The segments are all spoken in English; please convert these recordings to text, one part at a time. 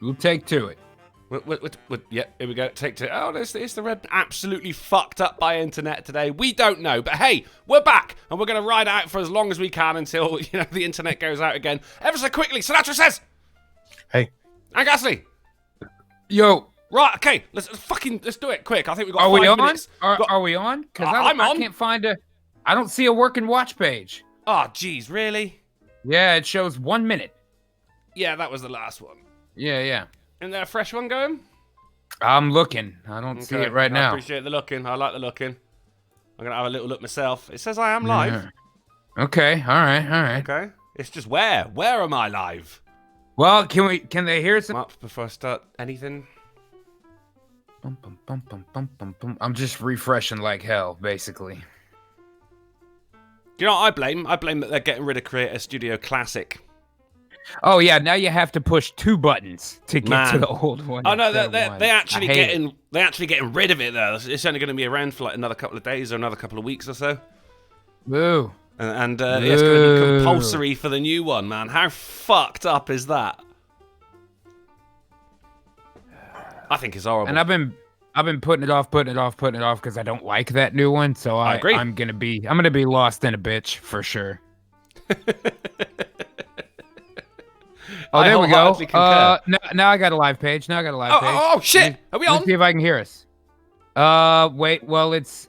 We'll take to it. Yeah, here we go. Take two. Oh, it's the red. Absolutely fucked up by internet today. We don't know, but hey, we're back, and we're gonna ride out for as long as we can until the internet goes out again. Ever so quickly, Sinatra says, Hey. And Gasly. Yo. Right, okay, let's do it quick. I think we've got Are 5 we on? minutes. Are we on? Because I'm on. I can't find I don't see a working watch page. Oh, jeez, really? Yeah, it shows 1 minute. Yeah, that was the last one. Yeah. Isn't there a fresh one going? I'm looking. I don't see it right now. I appreciate the looking. I like the looking. I'm going to have a little look myself. It says I am live. Okay, all right. Okay. It's just where? Where am I live? Well, can they hear some? Up before I start anything. Bum, bum, bum, bum, bum, bum, bum. I'm just refreshing like hell, basically. Do you know what I blame? I blame that they're getting rid of Creator Studio Classic. Oh yeah, now you have to push 2 buttons to get to the old one. Oh no, they're actually getting rid of it though. It's only going to be around for like another couple of days or another couple of weeks or so. Boo. And it's going to be compulsory for the new one, man. How fucked up is that? I think it's horrible. And I've been putting it off because I don't like that new one. So I agree. I'm gonna be lost in a bitch for sure. Oh, there we go. Now I got a live page. Oh shit! Are we on? Let's see if I can hear us. Wait. Well, it's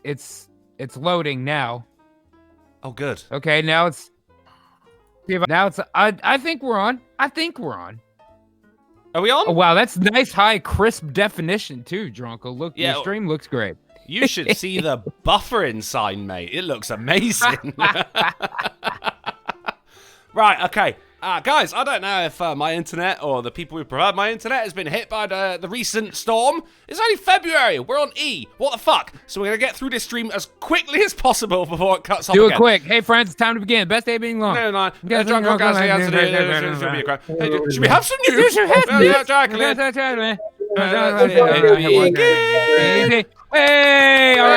loading now. Oh, good. Okay, now it's. I think we're on. Are we on? Oh wow, that's nice high crisp definition too, Dronko. Look, yeah, your stream looks great. You should see the buffering sign, mate. It looks amazing. Right, okay. Guys, I don't know if my internet or the people who provide my internet has been hit by the recent storm. It's only February. We're on E. What the fuck? So we're going to get through this stream as quickly as possible before it cuts off Do again. it quick. Hey, friends, it's time to begin. Best day being long. No. Drunk guys, should we have some news? Hey, all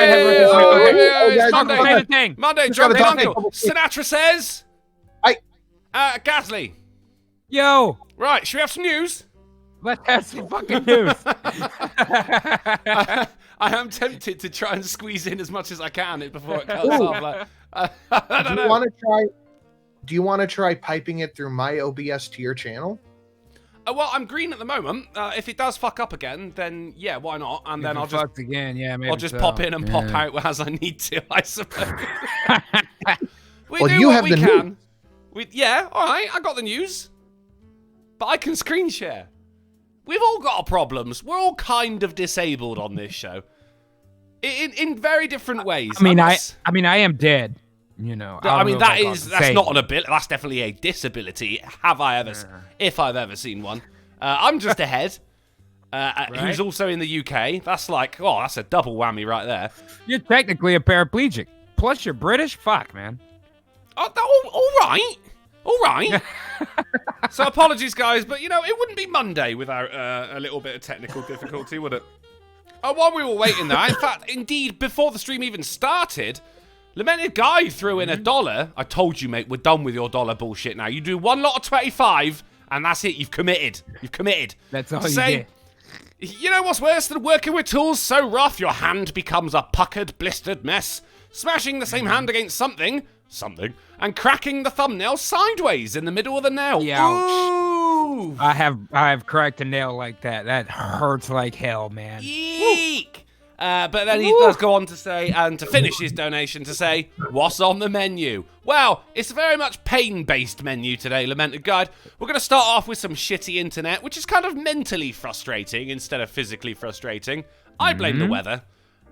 right. Monday, Drunk Uncle. Sinatra says... Gasly. Yo. Right, should we have some news? Let's have some fucking news. I am tempted to try and squeeze in as much as I can before it cuts off. Like, I don't know. Do you want to try piping it through my OBS to your channel? Well, I'm green at the moment. If it does fuck up again, then yeah, why not? And then I'll just again. Yeah, maybe I'll just pop in and pop out as I need to, I suppose. we well, do you what have we the can. news. Yeah, all right, I got the news. But I can screen share. We've all got our problems. We're all kind of disabled on this show. In very different ways. I mean, I am dead. You know. That's not an ability. That's definitely a disability. If I've ever seen one. I'm just a head. Who's also in the UK. That's that's a double whammy right there. You're technically a paraplegic. Plus, you're British. Fuck, man. All right. So apologies, guys, but it wouldn't be Monday without a little bit of technical difficulty, would it? While we were waiting there, in fact, indeed, before the stream even started, Lamented Guy threw in $1. I told you, mate, we're done with your dollar bullshit now. You do one lot of 25, and that's it. You've committed. That's all you get. You know what's worse than working with tools so rough your hand becomes a puckered, blistered mess? Smashing the same hand against something, and cracking the thumbnail sideways in the middle of the nail. Yeah. Ooh. I have cracked a nail like that. That hurts like hell, man. Eek. But then he does go on to say, and to finish his donation, to say, what's on the menu? Well, it's a very much pain-based menu today, Lamented Guide. We're going to start off with some shitty internet, which is kind of mentally frustrating instead of physically frustrating. I blame the weather.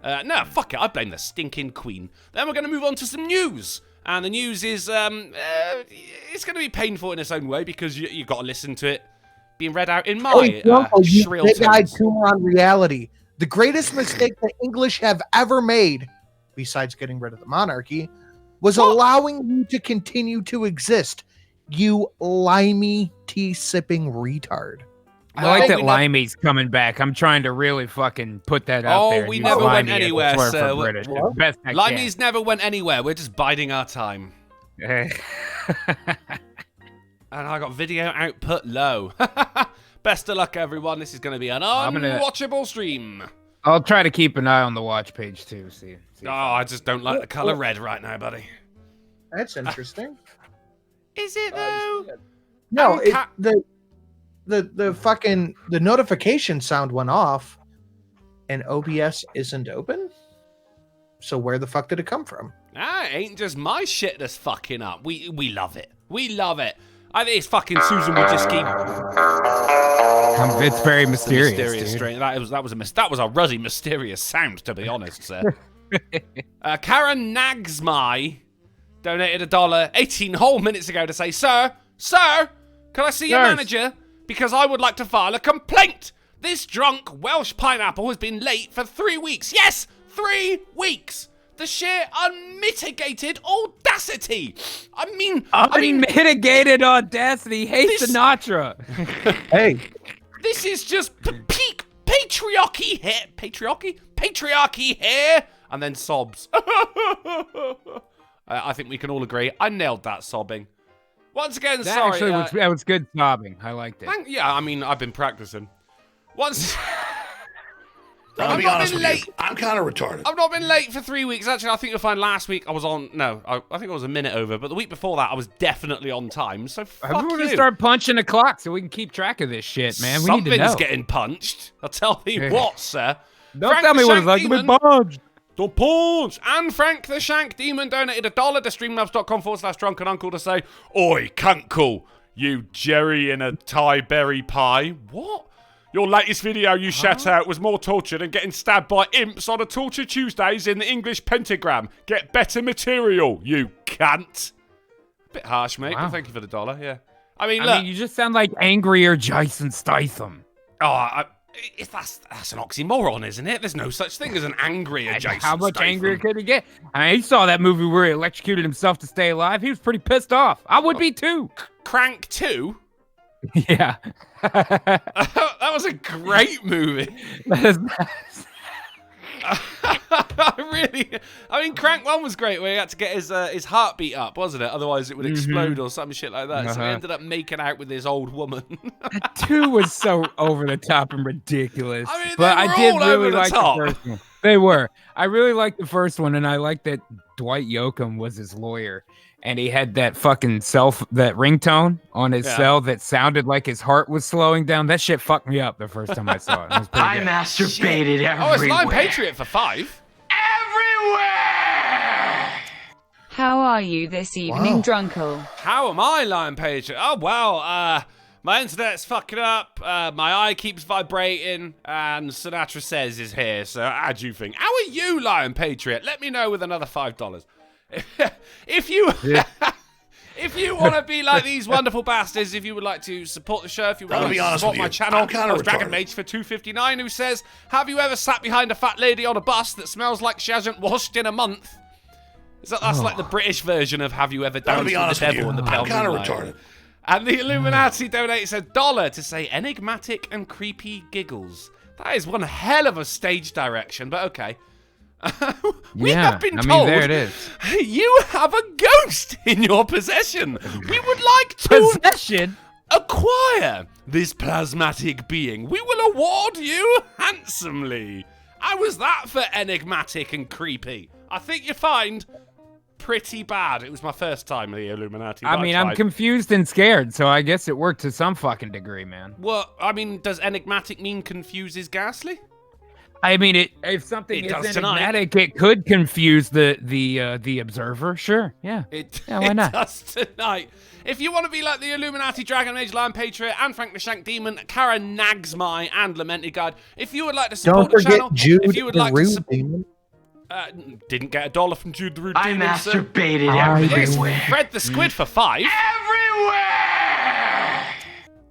No, fuck it, I blame the stinking Queen. Then we're going to move on to some news. And the news is, it's going to be painful in its own way because you've got to listen to it being read out in my shrill tones. Big-eyed tumor on reality. The greatest mistake the English have ever made, besides getting rid of the monarchy, was allowing you to continue to exist. You limey tea-sipping retard. I like that Limey's coming back. I'm trying to really fucking put that out there. Oh, we never went anywhere, sir. Limey's never went anywhere. We're just biding our time. And I got video output low. Best of luck, everyone. This is going to be an unwatchable stream. I'll try to keep an eye on the watch page too. See Oh, I just don't like the color red right now, buddy. That's interesting. Is it though? No, the fucking notification sound went off, and OBS isn't open. So where the fuck did it come from? Ah, it ain't just my shit that's fucking up. We love it. We love it. I think it's fucking Susan. We just keep. It's very mysterious. Mysterious strain. That was a ruddy, mysterious sound, to be honest, sir. Karen Nagsmy donated $1 18 whole minutes ago to say, Sir, can I see your manager? Because I would like to file a complaint. This drunk Welsh pineapple has been late for 3 weeks. Yes, 3 weeks. The sheer unmitigated audacity. I mean, unmitigated audacity. Hey, Sinatra. Hey. This is just peak patriarchy here. Patriarchy here. And then sobs. I think we can all agree. I nailed that sobbing. Once again, sorry. That was good sobbing. I liked it. Yeah, I mean, I've been practicing. I'll be honest with you. I'm kind of retarded. I've not been late for 3 weeks. Actually, I think you'll find last week I was on. No, I think I was a minute over. But the week before that, I was definitely on time. So fuck you. We're gonna start punching the clock so we can keep track of this shit, man. We need to know. Something's getting punched. I'll tell you what, sir. Don't tell me what it's like to be punched. Don't punch. And Frank the Shank Demon donated $1 to streamlabs.com/drunkenuncle to say, Oi, cunkle, you Jerry in a Thai berry pie. What? Your latest video you shat out was more torture than getting stabbed by imps on a Torture Tuesdays in the English pentagram. Get better material, you cunt. Bit harsh, mate, but thank you for the $1, yeah. I mean, you just sound like angrier Jason Statham. Oh, that's an oxymoron, isn't it? There's no such thing as an angrier Jason How much Statham. angrier could he get? I mean, he saw that movie where he electrocuted himself to stay alive. He was pretty pissed off. I would be too. Crank 2? Yeah. That was a great movie. I mean, Crank 1 was great, where he had to get his heartbeat up, wasn't it? Otherwise it would explode or some shit like that. So he ended up making out with this old woman. 2 was so over the top and ridiculous. I mean, but I did really like the first one. They were. I really liked the first one, and I liked that Dwight Yoakam was his lawyer. And he had that fucking that ringtone on his cell that sounded like his heart was slowing down. That shit fucked me up the first time I saw it. It was pretty good. Masturbated everywhere. Oh, it's Lion Patriot for 5. Everywhere! How are you this evening, Drunkle? How am I, Lion Patriot? Oh, well, my internet's fucking up, my eye keeps vibrating, and Sinatra Says is here, so how do you think? How are you, Lion Patriot? Let me know with another $5. If you want to be like these wonderful bastards, if you would like to support the show, if you would like to support my channel, Dragon Mage for $2.59, who says, have you ever sat behind a fat lady on a bus that smells like she hasn't washed in a month? That's like the British version of have you ever danced with the devil in the pale moonlight? I'm kind of retarded. And the Illuminati donates $1 to say enigmatic and creepy giggles. That is one hell of a stage direction, but okay. We have been told there it is. You have a ghost in your possession. We would like to acquire this plasmatic being. We will award you handsomely. How was that for enigmatic and creepy? I think you find pretty bad. It was my first time in the Illuminati. I mean, I'm confused and scared, so I guess it worked to some fucking degree, man. Well, I mean, does enigmatic mean confuses ghastly? I mean, if something is enigmatic, it could confuse the observer. Sure, yeah. Why not? It does tonight. If you want to be like the Illuminati, Dragon Mage, Lion Patriot, and Frank the Shank Demon, Kara Nagsmy, and Lamented God, if you would like to support the channel, if you would like to didn't get $1 from Jude the Rude Demon. I masturbated everywhere. Fred the Squid for 5. Everywhere!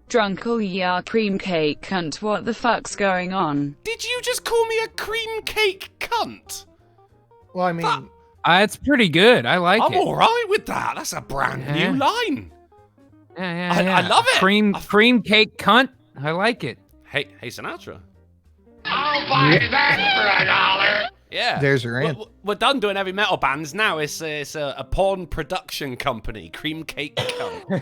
Drunkle, yeah, cream cake cunt, what the fuck's going on? Did you just call me a cream cake cunt? Well, I mean... it's pretty good. I like it. I'm alright with that. That's a brand new line. Yeah. I love it. Cream cake cunt. I like it. Hey, Sinatra. I'll buy that for $1. Yeah. There's your answer. We're done doing heavy metal bands now. It's a porn production company, Cream Cake Cunt.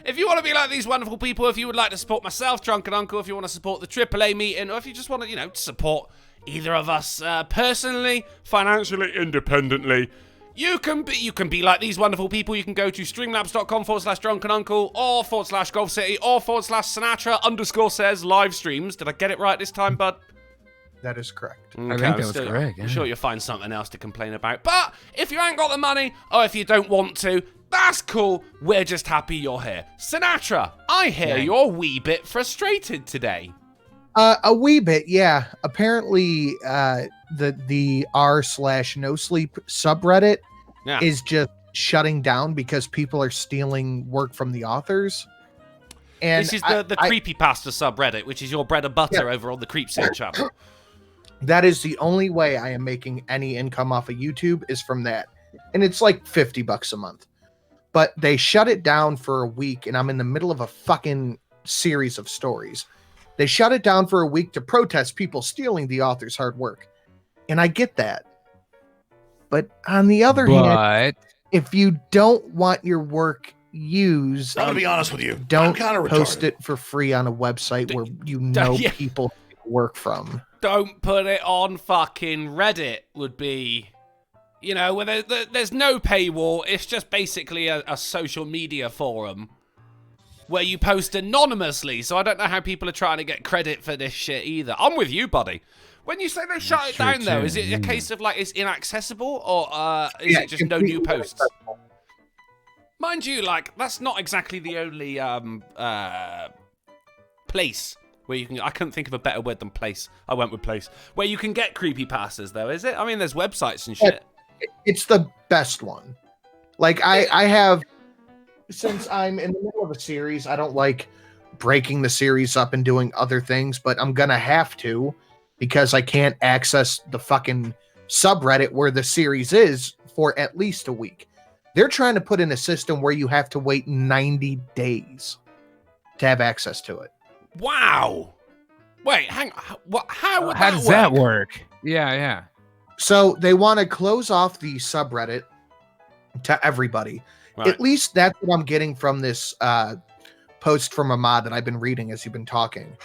If you want to be like these wonderful people, if you would like to support myself, Drunken Uncle, if you want to support the AAA meeting, or if you just want to, support either of us personally, financially, independently, you can be like these wonderful people. You can go to streamlabs.com/drunkenuncle or /Golf City or /Sinatra_says live streams. Did I get it right this time, bud? That is correct. Okay, I think that was correct. I'm sure you'll find something else to complain about. But if you ain't got the money, or if you don't want to, that's cool. We're just happy you're here. Sinatra, I hear you're a wee bit frustrated today. A wee bit, yeah. Apparently, the r/no sleep subreddit is just shutting down because people are stealing work from the authors. And this is the creepypasta subreddit, which is your bread and butter over on the Creepscene channel. That is the only way I am making any income off of YouTube is from that. And it's like $50 a month. But they shut it down for a week, and I'm in the middle of a fucking series of stories. They shut it down for a week to protest people stealing the author's hard work. And I get that. But on the other hand, if you don't want your work used, I'm gonna be honest with you. Don't post it for free on a website where people work from. Don't put it on fucking Reddit would be, where there's no paywall. It's just basically a social media forum where you post anonymously. So I don't know how people are trying to get credit for this shit either. I'm with you, buddy. When you say they shut it down, though, is it a case of it's inaccessible, or is it just no new posts? Mind you, that's not exactly the only place where you can. I couldn't think of a better word than place. I went with place. Where you can get creepypastas, though, is it? I mean, there's websites and shit. It's the best one. I have, since I'm in the middle of a series, I don't like breaking the series up and doing other things, but I'm gonna have to because I can't access the fucking subreddit where the series is for at least a week. They're trying to put in a system where you have to wait 90 days to have access to it. Wow. Wait, hang on. How does that work? Yeah. So they want to close off the subreddit to everybody. Right. At least that's what I'm getting from this post from a mod that I've been reading as you've been talking.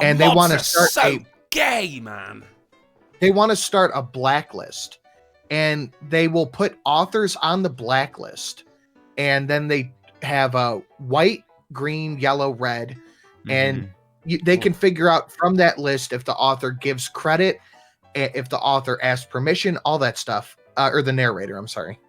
And they want to start gay, man. They want to start a blacklist. And they will put authors on the blacklist. And then they have a white, green, yellow, red. And they can figure out from that list if the author gives credit, if the author asks permission, all that stuff. Or the narrator, I'm sorry.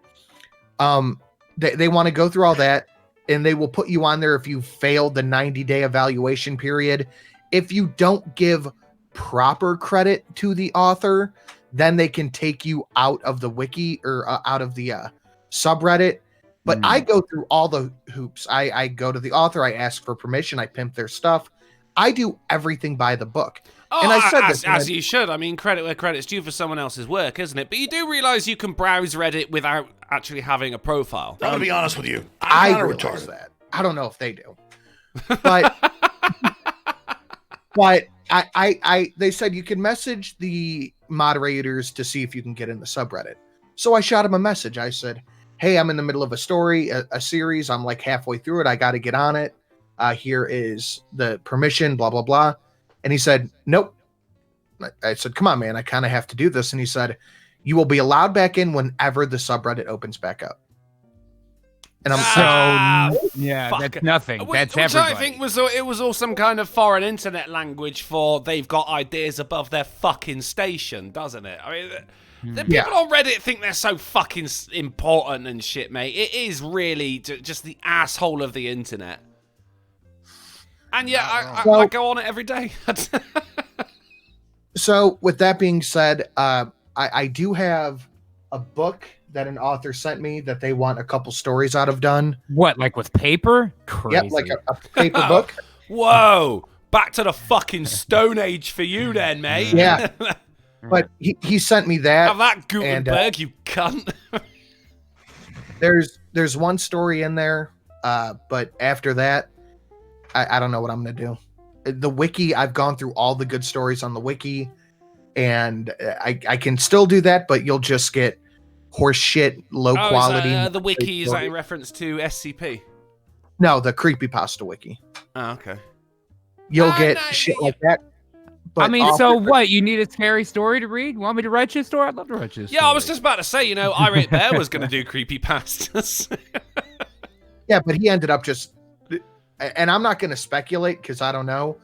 They want to go through all that. And they will put you on there if you failed the 90-day evaluation period. If you don't give proper credit to the author, then they can take you out of the wiki or out of the subreddit. But I go through all the hoops. I go to the author. I ask for permission. I pimp their stuff. I do everything by the book. Oh, and I said as you should. I mean, credit where credit's due for someone else's work, isn't it? But you do realize you can browse Reddit without actually having a profile. I'm gonna be honest with you. I realize that. I don't know if they do. But but they said you can message the moderators to see if you can get in the subreddit. So I shot him a message. I said, hey, I'm in the middle of a story, a series. I'm like halfway through it. I got to get on it. Here is the permission, blah, blah, blah. And he said, nope. I said, come on, man. I kind of have to do this. And he said, you will be allowed back in whenever the subreddit opens back up. And I'm that's nothing. That's everybody. I think it was all some kind of foreign internet language for they've got ideas above their fucking station, doesn't it? I mean, the people on Reddit think they're so fucking important and shit, mate. It is really just the asshole of the internet. And yeah, I go on it every day. So with that being said, I do have a book that an author sent me that they want a couple stories out of done. What, like with paper? Crazy. Yep, like a paper book. Whoa, back to the fucking Stone Age for you then, mate. Yeah, but he sent me that. Have that Gutenberg, you cunt. There's one story in there, but after that, I don't know what I'm gonna do. The wiki, I've gone through all the good stories on the wiki, and I can still do that, but you'll just get horse shit, low quality. The wiki is that in reference to SCP? No, the creepypasta wiki. Oh, okay. You'll Ah, get no, shit yeah. like that. I mean, all so for- what? You need a scary story to read? Want me to write you a story? I'd love to write you a story. Yeah, I was just about to say, Irate Bear was going to do creepypastas. Yeah, but he ended up just, and I'm not going to speculate because I don't know,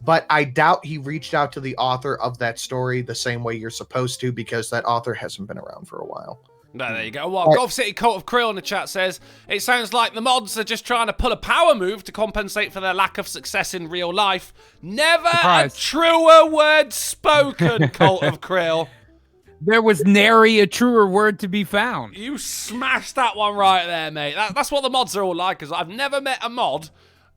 but I doubt he reached out to the author of that story the same way you're supposed to, because that author hasn't been around for a while. No, there you go. Well, Golf City Cult of Krill in the chat says, it sounds like the mods are just trying to pull a power move to compensate for their lack of success in real life. Never Surprise. a truer word spoken, Cult of Krill. There was nary a truer word to be found. You smashed that one right there, mate. That's what the mods are all like, because I've never met a mod.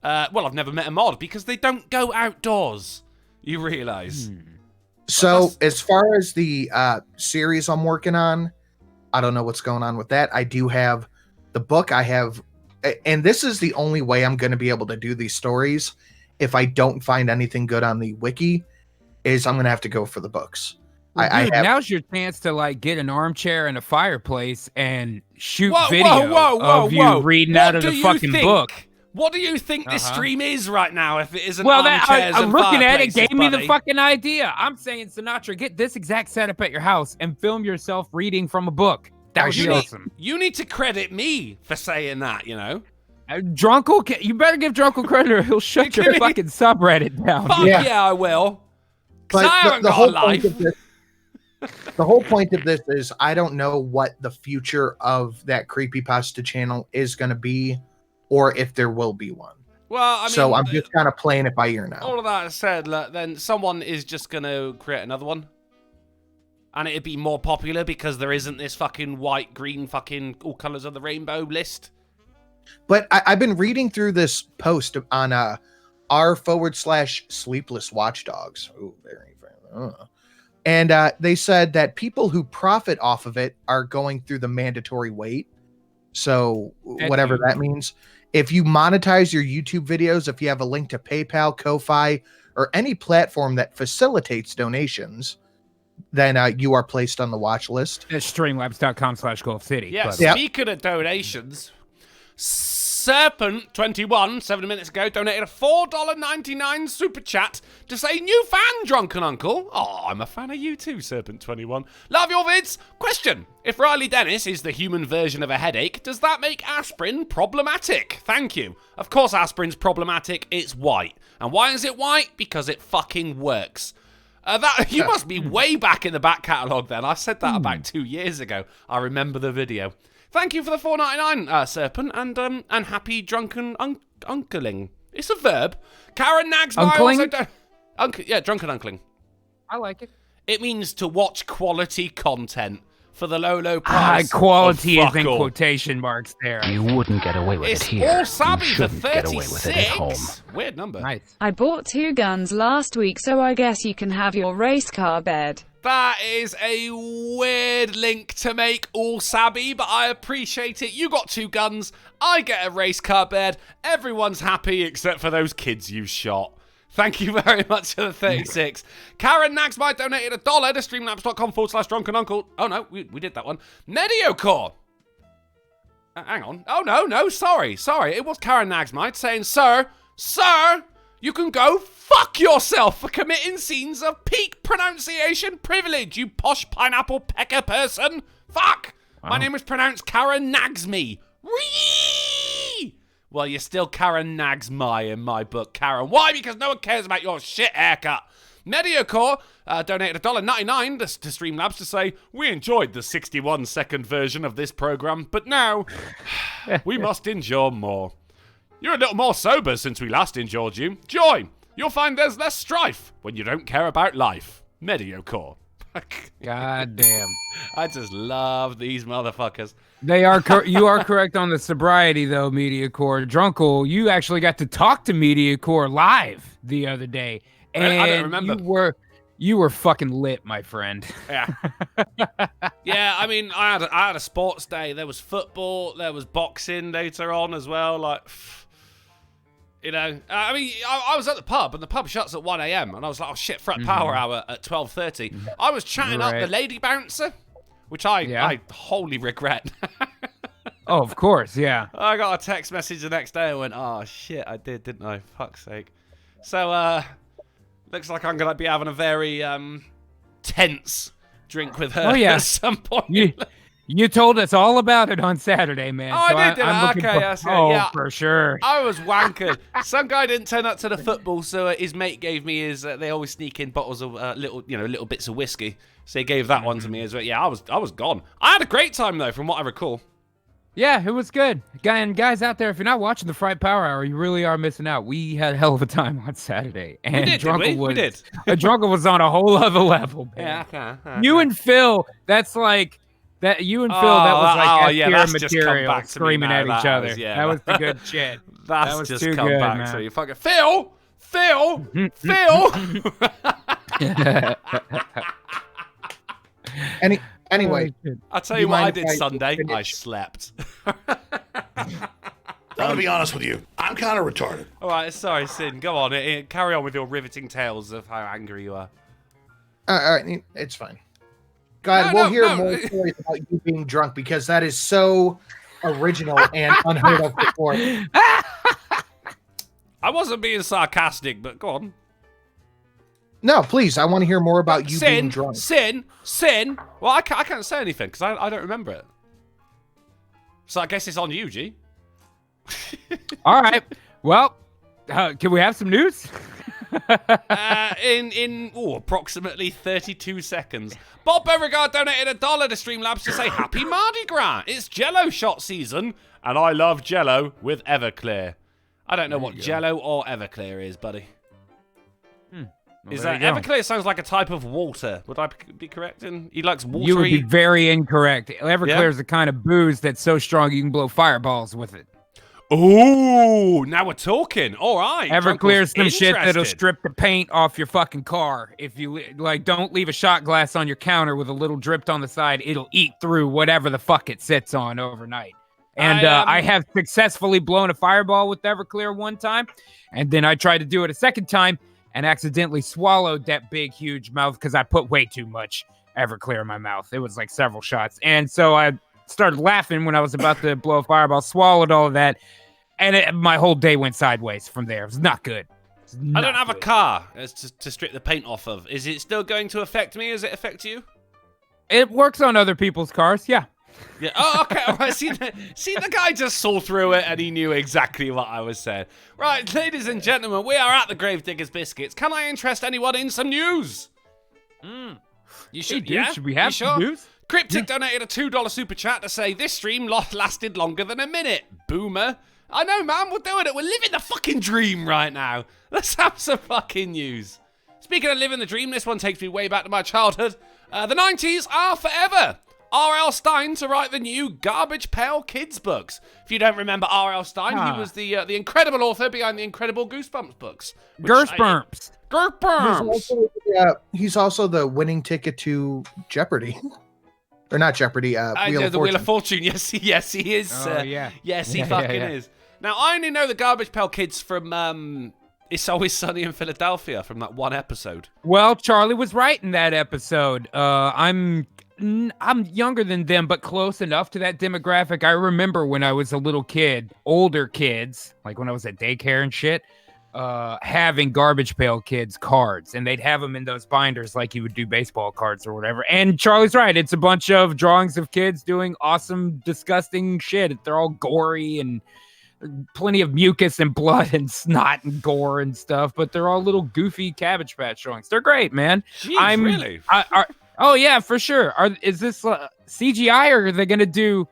I've never met a mod because they don't go outdoors. You realise? So as far as the series I'm working on, I don't know what's going on with that. I do have the book. I have, and this is the only way I'm going to be able to do these stories. If I don't find anything good on the wiki, is I'm going to have to go for the books. Well, I dude, have, now's your chance to like get an armchair and a fireplace and shoot Whoa, video of you reading out of the fucking book. What do you think this stream is right now if it isn't Well, armchairs I'm and looking at it, fireplaces, gave me the buddy? fucking idea. I'm saying, Sinatra, get this exact setup at your house and film yourself reading from a book. That would be awesome. You need to credit me for saying that, Drunkle, you better give Drunkle credit or he'll shut your fucking subreddit down. Fuck yeah, I will. 'Cause but I haven't the got whole a life. point of this, the whole point of this is I don't know what the future of that creepypasta channel is going to be, or if there will be one. Well, I mean, So I'm just kind of playing it by ear now. all of that said, look, then someone is just going to create another one. And it'd be more popular because there isn't this fucking white, green, fucking all colors of the rainbow list. But I've been reading through this post on r/sleepless watchdogs. Oh, very. And they said that people who profit off of it are going through the mandatory wait. So whatever that means. If you monetize your YouTube videos, if you have a link to PayPal, Ko-Fi, or any platform that facilitates donations, then you are placed on the watch list. It's streamlabs.com/Golf City. Yeah, Yep. speaking of donations, Serpent21, 7 minutes ago, donated a $4.99 super chat to say, new fan, Drunken Uncle. Oh, I'm a fan of you too, Serpent21. Love your vids. Question, if Riley Dennis is the human version of a headache, does that make aspirin problematic? Thank you. Of course aspirin's problematic, it's white. And why is it white? Because it fucking works. You must be way back in the back catalogue then. I said that about 2 years ago. I remember the video. Thank you for the $4.99, Serpent, and happy drunken uncling. It's a verb. Karen Nags Uncling? Drunken uncling. I like it. It means to watch quality content for the low price. Quality of is in fuck all. quotation marks there. You wouldn't get away with It's it here. all You savvy for shouldn't get away with it at home. 36. Weird number. Nice. I bought 2 guns last week, so I guess you can have your race car bed. That is a weird link to make, all sabby, but I appreciate it. You got 2 guns, I get a race car bed, everyone's happy except for those kids you shot. Thank you very much for the 36. Karen Nagsby donated $1 to streamlabs.com/drunken uncle. Oh no, we did that one. Mediocore. Hang on. Oh no, sorry. It was Karen Nagsmite saying, Sir, you can go fuck yourself for committing scenes of peak pronunciation privilege, you posh pineapple pecker person. Fuck. Wow. My name was pronounced Karen Nagsme. Whee! Well, you're still Karen Nagsmy in my book, Karen. Why? Because no one cares about your shit haircut. Mediocore donated $1.99 to Streamlabs to say, we enjoyed the 61-second version of this program, but now we must endure more. You're a little more sober since we last endured you. Join. You'll find there's less strife when you don't care about life. Mediocore. God damn. I just love these motherfuckers. They are. You are correct on the sobriety, though, MediaCore. Drunkle, you actually got to talk to MediaCore live the other day, and I don't remember. You were fucking lit, my friend. Yeah. Yeah, I mean, I had a sports day. There was football. There was boxing later on as well. Like, I mean, I was at the pub, and the pub shuts at 1 a.m. And I was like, oh, shit, Fret Power Hour at 12:30. I was chatting up the lady bouncer, which I wholly regret. Oh, of course, yeah. I got a text message the next day and went, oh, shit, I did, didn't I? Fuck's sake. So, looks like I'm going to be having a very tense drink with her at some point. You told us all about it on Saturday, man. Oh, so I did, I'm looking for, that's yeah, for sure. I was wankered. Some guy didn't turn up to the football, so his mate gave me his. They always sneak in bottles of little bits of whiskey. So he gave that one to me as well. Yeah, I was gone. I had a great time though, from what I recall. Yeah, it was good. And guys out there, if you're not watching the Fright Power Hour, you really are missing out. We had a hell of a time on Saturday. And we did. Drunkle was on a whole other level, man. Yeah, okay. You and Phil, that's like that. You and Phil, that was like that's material back screaming at each other. That was the good shit. That's that was just too come good, back. man. So you fucking Phil. Anyway, I'll tell you what I did Sunday. I slept. I'm gonna be honest with you. I'm kind of retarded. All right, sorry, Sin. Go on. Carry on with your riveting tales of how angry you are. all right, it's fine. Go ahead. We'll hear more stories about you being drunk because that is so original and unheard of before. I wasn't being sarcastic, but go on. No, please. I want to hear more about you being drunk. Sin. Well, I can't say anything because I don't remember it. So I guess it's on you, G. All right. Well, can we have some news? In approximately 32 seconds. Bob Beauregard donated $1 to Streamlabs to say Happy Mardi Gras. It's Jello shot season, and I love Jello with Everclear. I don't know what Jello or Everclear is, buddy. Well, is that Everclear? Sounds like a type of water. Would I be correct? He likes watery. You would be very incorrect. Everclear is the kind of booze that's so strong you can blow fireballs with it. Oh, now we're talking. All right. Everclear's some shit that'll strip the paint off your fucking car. If you don't leave a shot glass on your counter with a little dripped on the side, it'll eat through whatever the fuck it sits on overnight. And I have successfully blown a fireball with Everclear one time, and then I tried to do it a second time and accidentally swallowed that big, huge mouth because I put way too much Everclear in my mouth. It was like several shots. And so I started laughing when I was about to blow a fireball, swallowed all of that, and my whole day went sideways from there. It was not good. I don't have a car to strip the paint off of. Is it still going to affect me? Does it affect you? It works on other people's cars, yeah. Yeah. Oh, okay. All right. See, the guy just saw through it and he knew exactly what I was saying. Right, ladies and gentlemen, we are at the Gravediggers Biscuits. Can I interest anyone in some news? You should. Hey, dude, yeah? should we have some news? Cryptic donated a $2 super chat to say this stream lasted longer than a minute. Boomer. I know, man. We're doing it. We're living the fucking dream right now. Let's have some fucking news. Speaking of living the dream, this one takes me way back to my childhood. The 90s are forever. R.L. Stein to write the new Garbage Pail Kids books. If you don't remember R.L. Stein, he was the incredible author behind the incredible Goosebumps books. Goosebumps. He's also the winning ticket to Jeopardy. Or not Jeopardy, Wheel of Fortune. Wheel of Fortune. Yes, he is. Oh, yeah. Yes, he fucking is. Now, I only know the Garbage Pail Kids from It's Always Sunny in Philadelphia, from that one episode. Well, Charlie was right in that episode. I'm younger than them, but close enough to that demographic. I remember when I was a little kid, older kids, like when I was at daycare and shit, having Garbage Pail Kids cards, and they'd have them in those binders like you would do baseball cards or whatever. And Charlie's right. It's a bunch of drawings of kids doing awesome, disgusting shit. They're all gory and plenty of mucus and blood and snot and gore and stuff, but they're all little goofy Cabbage Patch drawings. They're great, man. Jeez, really? Oh, yeah, for sure. Is this CGI or are they going to do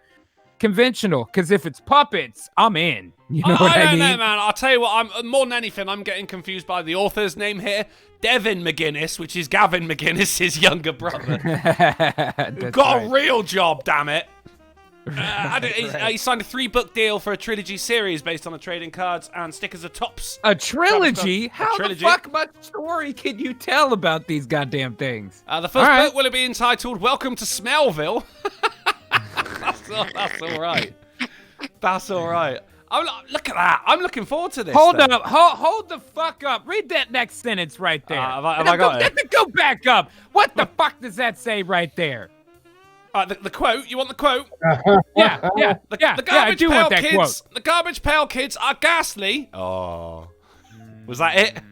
conventional? Because if it's puppets, I'm in. You know what I mean? I don't know, man. I'll tell you what, I'm more than anything, I'm getting confused by the author's name here. Devin McGinnis, which is Gavin McGinnis' younger brother. Got a real job, damn it. He signed a 3-book deal for a trilogy series based on the trading cards and stickers of Tops. A trilogy? How the fuck much story can you tell about these goddamn things? The first book will be entitled Welcome to Smellville. That's all right. That's all right. Look at that. I'm looking forward to this. Hold up. Hold the fuck up. Read that next sentence right there. Have I got it? Go back up. What the fuck does that say right there? The quote. You want the quote? Yeah. The I Garbage do Pail want that Kids. quote. The Garbage Pail Kids are ghastly. Oh, was that it?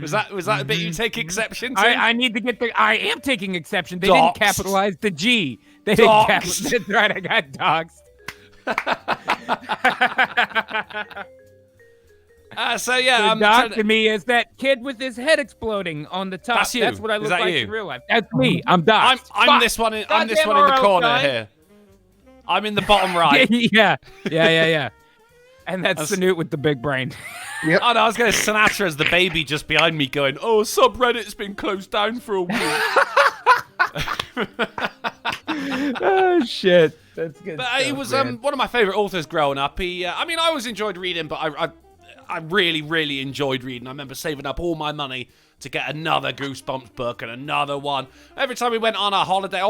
Was that the bit you take exception to? I need to get the. I am taking exception. They Doxed. didn't capitalize the G. They didn't Doxed. capitalize. That's right. I got doxed. So yeah, doxed to me is that kid with his head exploding on the top. That's you. That's what I Is look that like you? in real life. That's me. I'm doxed. I'm this one. I'm this one in the corner here. I'm in the bottom right. yeah. And that's Sanute with the big brain. Yep. Oh no, I was going to Sinatra as the baby just behind me going, oh, subreddit's been closed down for a week. Oh, shit. That's good. But he was one of my favorite authors growing up. I always enjoyed reading, but I really, really enjoyed reading. I remember saving up all my money to get another Goosebumps book and another one. Every time we went on a holiday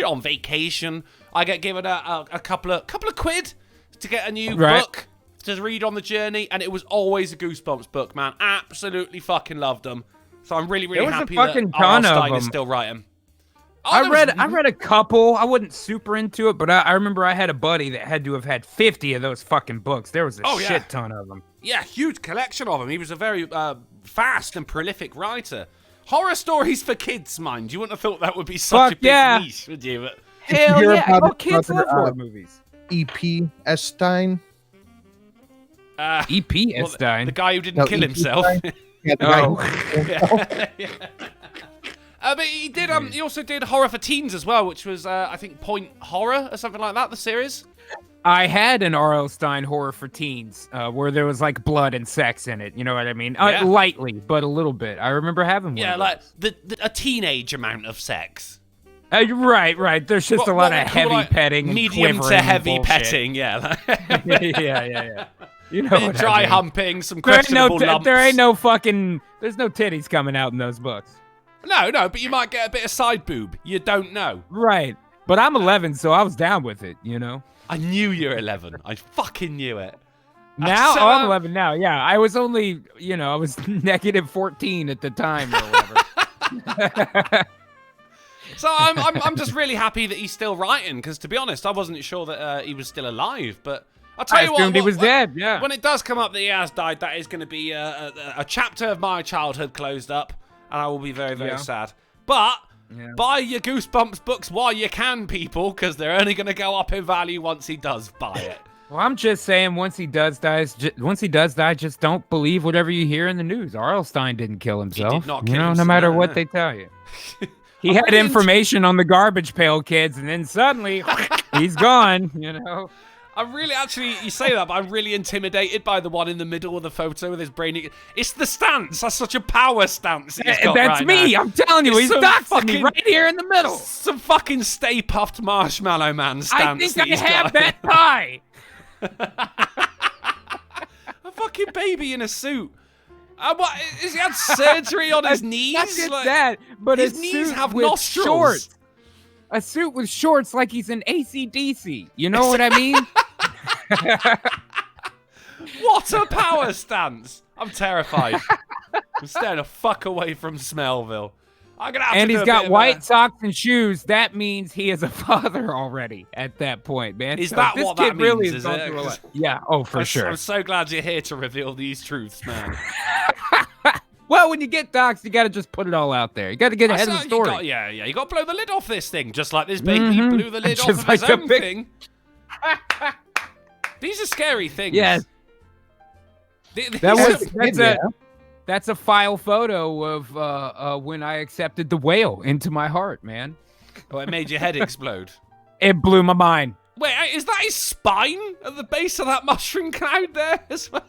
on vacation, I get given a couple of quid to get a new book to read on the journey, and it was always a Goosebumps book, man. Absolutely fucking loved them. So I'm really, really happy that R.L. Stine is still writing. I read a couple. I wasn't super into it, but I remember I had a buddy that had to have had 50 of those fucking books. There was a shit ton of them. Yeah, huge collection of them. He was a very fast and prolific writer. Horror stories for kids, mind. You wouldn't have thought that would be such a big niche, would you? But hell yeah. Oh, kids love horror movies. E.P. Stein. E.P. Stein. The guy who didn't kill himself. Yeah, the guy who- But he did. He also did horror for teens as well, which was I think Point Horror or something like that. The series. I had an R.L. Stine horror for teens, where there was like blood and sex in it. You know what I mean? Lightly, but a little bit. I remember having one. Yeah, like a teenage amount of sex. Right. There's just a lot of heavy petting, medium and to heavy and petting. Yeah. yeah. You know, what dry I mean. humping, some questionable lumps. There ain't no fucking. There's no titties coming out in those books. No, but you might get a bit of side boob. You don't know. Right. But I'm 11, so I was down with it, you know? I knew you were 11. I fucking knew it. Now? I'm 11 now, yeah. I was only, I was negative 14 at the time or whatever. So I'm just really happy that he's still writing, because to be honest, I wasn't sure that he was still alive, but I'll tell you what. I assumed he was dead, yeah. When it does come up that he has died, that is going to be a chapter of my childhood closed up, and I will be very, very sad. But buy your Goosebumps books while you can, people, because they're only going to go up in value once he does buy it. Well, I'm just saying, once he does die, just don't believe whatever you hear in the news. R.L. Stine didn't kill himself. He did not kill himself. No matter what they tell you. He had information on the Garbage Pail Kids, and then suddenly he's gone. I'm really, you say that, but I'm really intimidated by the one in the middle of the photo with his brain. It's the stance. That's such a power stance he's got That's right me. now. I'm telling you, he's doxing me right here in the middle. Some fucking Stay Puffed Marshmallow Man stance. I think I have that pie. A fucking baby in a suit. What? Has he had surgery on his knees? Not just that, but his knees have nostrils. Shorts. A suit with shorts like he's in AC/DC. You know what I mean? What a power stance! I'm terrified. I'm staying a fuck away from Smellville. I'm gonna have and to he's got white socks and shoes. That means he is a father already at that point, man. Is that what that means? Is it? Yeah. Oh, for sure. I'm so glad you're here to reveal these truths, man. Well, when you get doxxed, you got to just put it all out there. You got to get ahead of the story. You got to blow the lid off this thing, just like this baby blew the lid off of like his own thing. These are scary things. Yes. That's a file photo of when I accepted the whale into my heart, man. Oh, it made your head explode. It blew my mind. Wait, is that his spine at the base of that mushroom cloud there as well?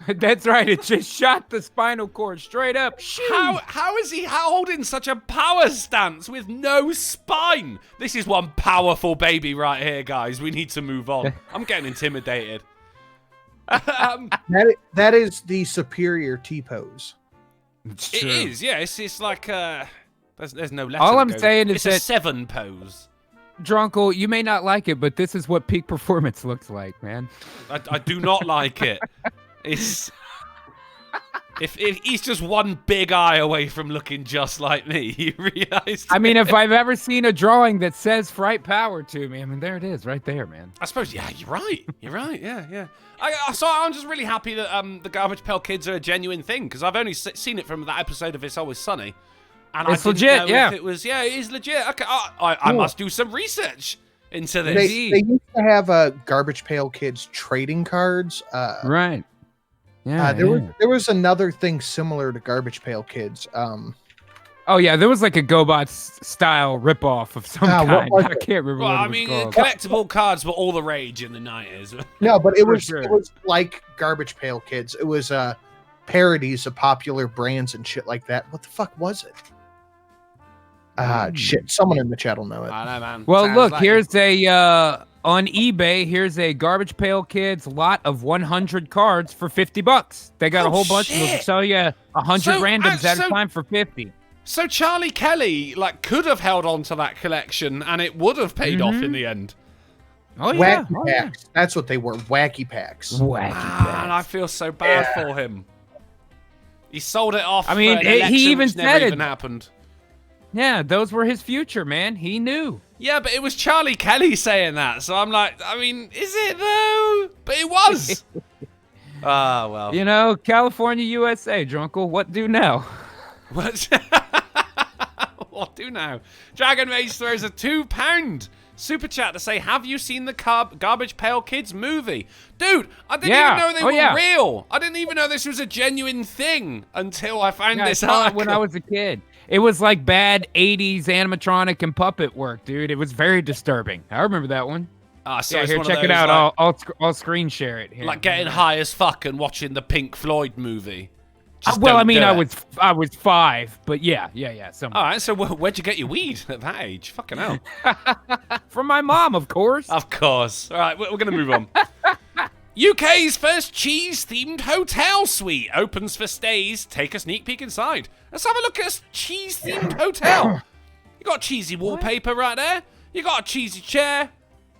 That's right. It just shot the spinal cord straight up. How is he holding such a power stance with no spine? This is one powerful baby right here, guys. We need to move on. I'm getting intimidated. That is the superior T-pose. It is, yeah. It's like there's no letter. All I'm saying is it's a 7 pose. Drunkle, you may not like it, but this is what peak performance looks like, man. I do not like it. It's If he's just one big eye away from looking just like me, you realize? I mean, if I've ever seen a drawing that says Fright Power to me, I mean, there it is, right there, man. I suppose, yeah, you're right. You're right, yeah. So I'm just really happy that the Garbage Pail Kids are a genuine thing, because I've only seen it from that episode of It's Always Sunny. And It's I didn't legit, know yeah. if it was, it is legit. Okay, I must do some research into this. They used to have Garbage Pail Kids trading cards. Right. Yeah, there was another thing similar to Garbage Pail Kids. Oh yeah, there was like a GoBots style ripoff of some what kind. was I it? can't remember. Well, what I it was mean, called. collectible cards were all the rage in the 90s. No, but it was sure. it was like Garbage Pail Kids. It was parodies of popular brands and shit like that. What the fuck was it? Shit. Someone in the chat will know it. I know, man. Well, Sounds look, like here's a on eBay. Here's a Garbage Pail Kids lot of 100 cards for $50. They got a whole bunch of them. They'll sell you 100 So, randoms at so- a time for 50. So Charlie Kelly, could have held on to that collection, and it would have paid off in the end. Oh yeah, Wacky packs. That's what they were. Wacky packs. Wacky Man, I feel so bad for him. He sold it off. I mean, for an election, he even which never said it. even happened. Yeah, those were his future, man. He knew. Yeah, but it was Charlie Kelly saying that, so I'm like, I mean, is it though? But it was. Ah, well. You know, California, USA, Drunkle. What do now? What? What do now? Dragon Rage throws a £2 super chat to say, have you seen the Garbage Pail Kids movie? Dude, I didn't even know they were real. I didn't even know this was a genuine thing until I found this I saw it article. when I was a kid. It was like bad 80s animatronic and puppet work, dude. It was very disturbing. I remember that one. So Yeah, it's here, one of check it those, out. like- I'll screen share it here. Like getting high as fuck and watching the Pink Floyd movie. Just Well, I don't mean, do I it. was 5, but yeah. All right, so where'd you get your weed at that age? Fucking hell. From my mom, of course. Of course. All right, we're going to move on. UK's first cheese-themed hotel suite opens for stays. Take a sneak peek inside. Let's have a look at a cheese-themed hotel. You got cheesy wallpaper right there. You got a cheesy chair.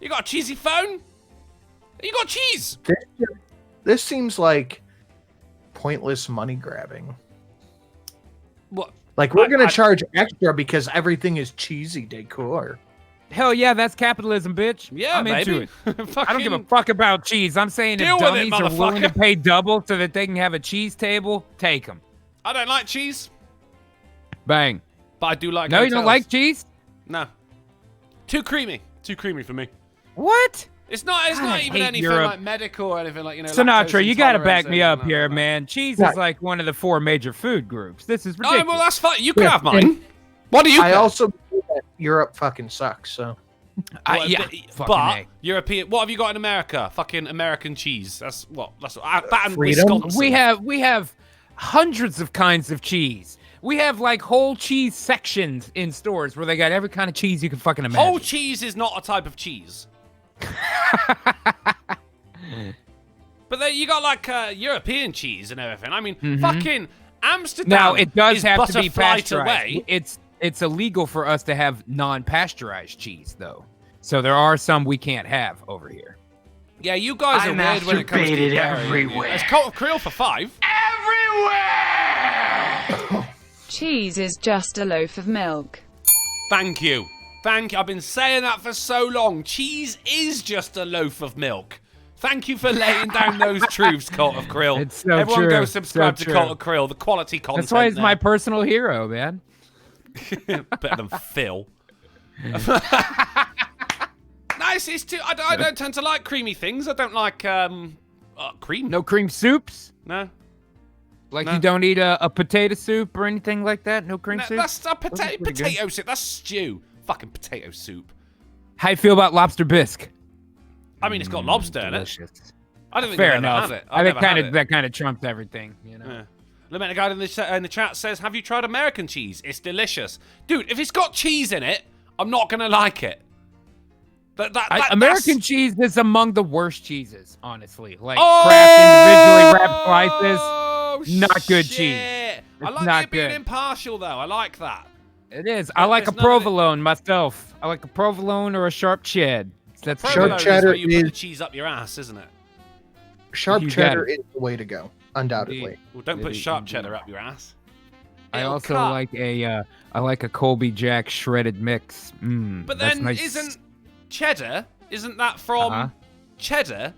You got a cheesy phone. You got cheese. This seems like pointless money grabbing. What? Like, we're going to charge extra because everything is cheesy decor. Hell yeah, that's capitalism, bitch. Yeah, I'm into baby. it. I don't give a fuck about cheese. I'm saying Deal if with it, dummies are willing to motherfucker. pay double so that they can have a cheese table, take them. I don't like cheese, Bang. but I do like No, you don't hotels. like cheese? No. Too creamy. Too creamy for me. What? It's not I even hate anything Europe. like medical or anything like, lactose Sinatra, you gotta back intolerance me or up anything here, like that. man. Cheese Yeah. is like one of the 4 major food groups. This is Oh, ridiculous. well, that's fine. You can have mine. What do you I got? also believe that Europe fucking sucks, so. Yeah, but fucking A. European. What have you got in America? Fucking American cheese. That's what. That's that and Freedom? Wisconsin. We have hundreds of kinds of cheese. We have like whole cheese sections in stores where they got every kind of cheese you can fucking imagine. Whole cheese is not a type of cheese. But then you got like European cheese and everything. I mean, fucking Amsterdam. Now it does is have but to a be flight pasteurized. away. It's illegal for us to have non-pasteurized cheese though. So there are some we can't have over here. Yeah, you guys are weird when it comes to masturbated dairy. everywhere. It's Cult of Krill for 5. Everywhere! Cheese is just a loaf of milk. Thank you. Thank you. I've been saying that for so long. Cheese is just a loaf of milk. Thank you for laying down those truths, Cult of Krill. It's so Everyone true. go subscribe So to Cult true. of Krill. The quality content. That's why he's there. my personal hero, man. Better than Phil. Nice. It's too. I don't tend to like creamy things. I don't like cream. No cream soups? No. Like No. you don't eat a potato soup or anything like that? No cream No, soup? that's a pretty good. potato soup. That's stew. Fucking potato soup. How you feel about lobster bisque? I mean, it's got lobster in it. Delicious. I don't think Fair I've ever enough. had it. I I've think never had it. that kind of trumps everything, you know. Yeah. Lament guy in the chat says, "Have you tried American cheese? It's delicious, dude. If it's got cheese in it, I'm not gonna like it." American cheese is among the worst cheeses, honestly. Like Oh, Kraft individually wrapped slices. Not good cheese. I It's like not it being good. impartial, though. I like that. It is. I like a there's none of it- provolone myself. I like a provolone or a sharp ched. That's Sharp Provolone is cheddar where you put the is- cheese up your ass, isn't it? Sharp You got cheddar it. is the way to go. undoubtedly. Well, don't put sharp cheddar up your ass. I It'll also cut. like I like a Colby Jack shredded mix. But that's then nice. isn't cheddar? Isn't that from cheddar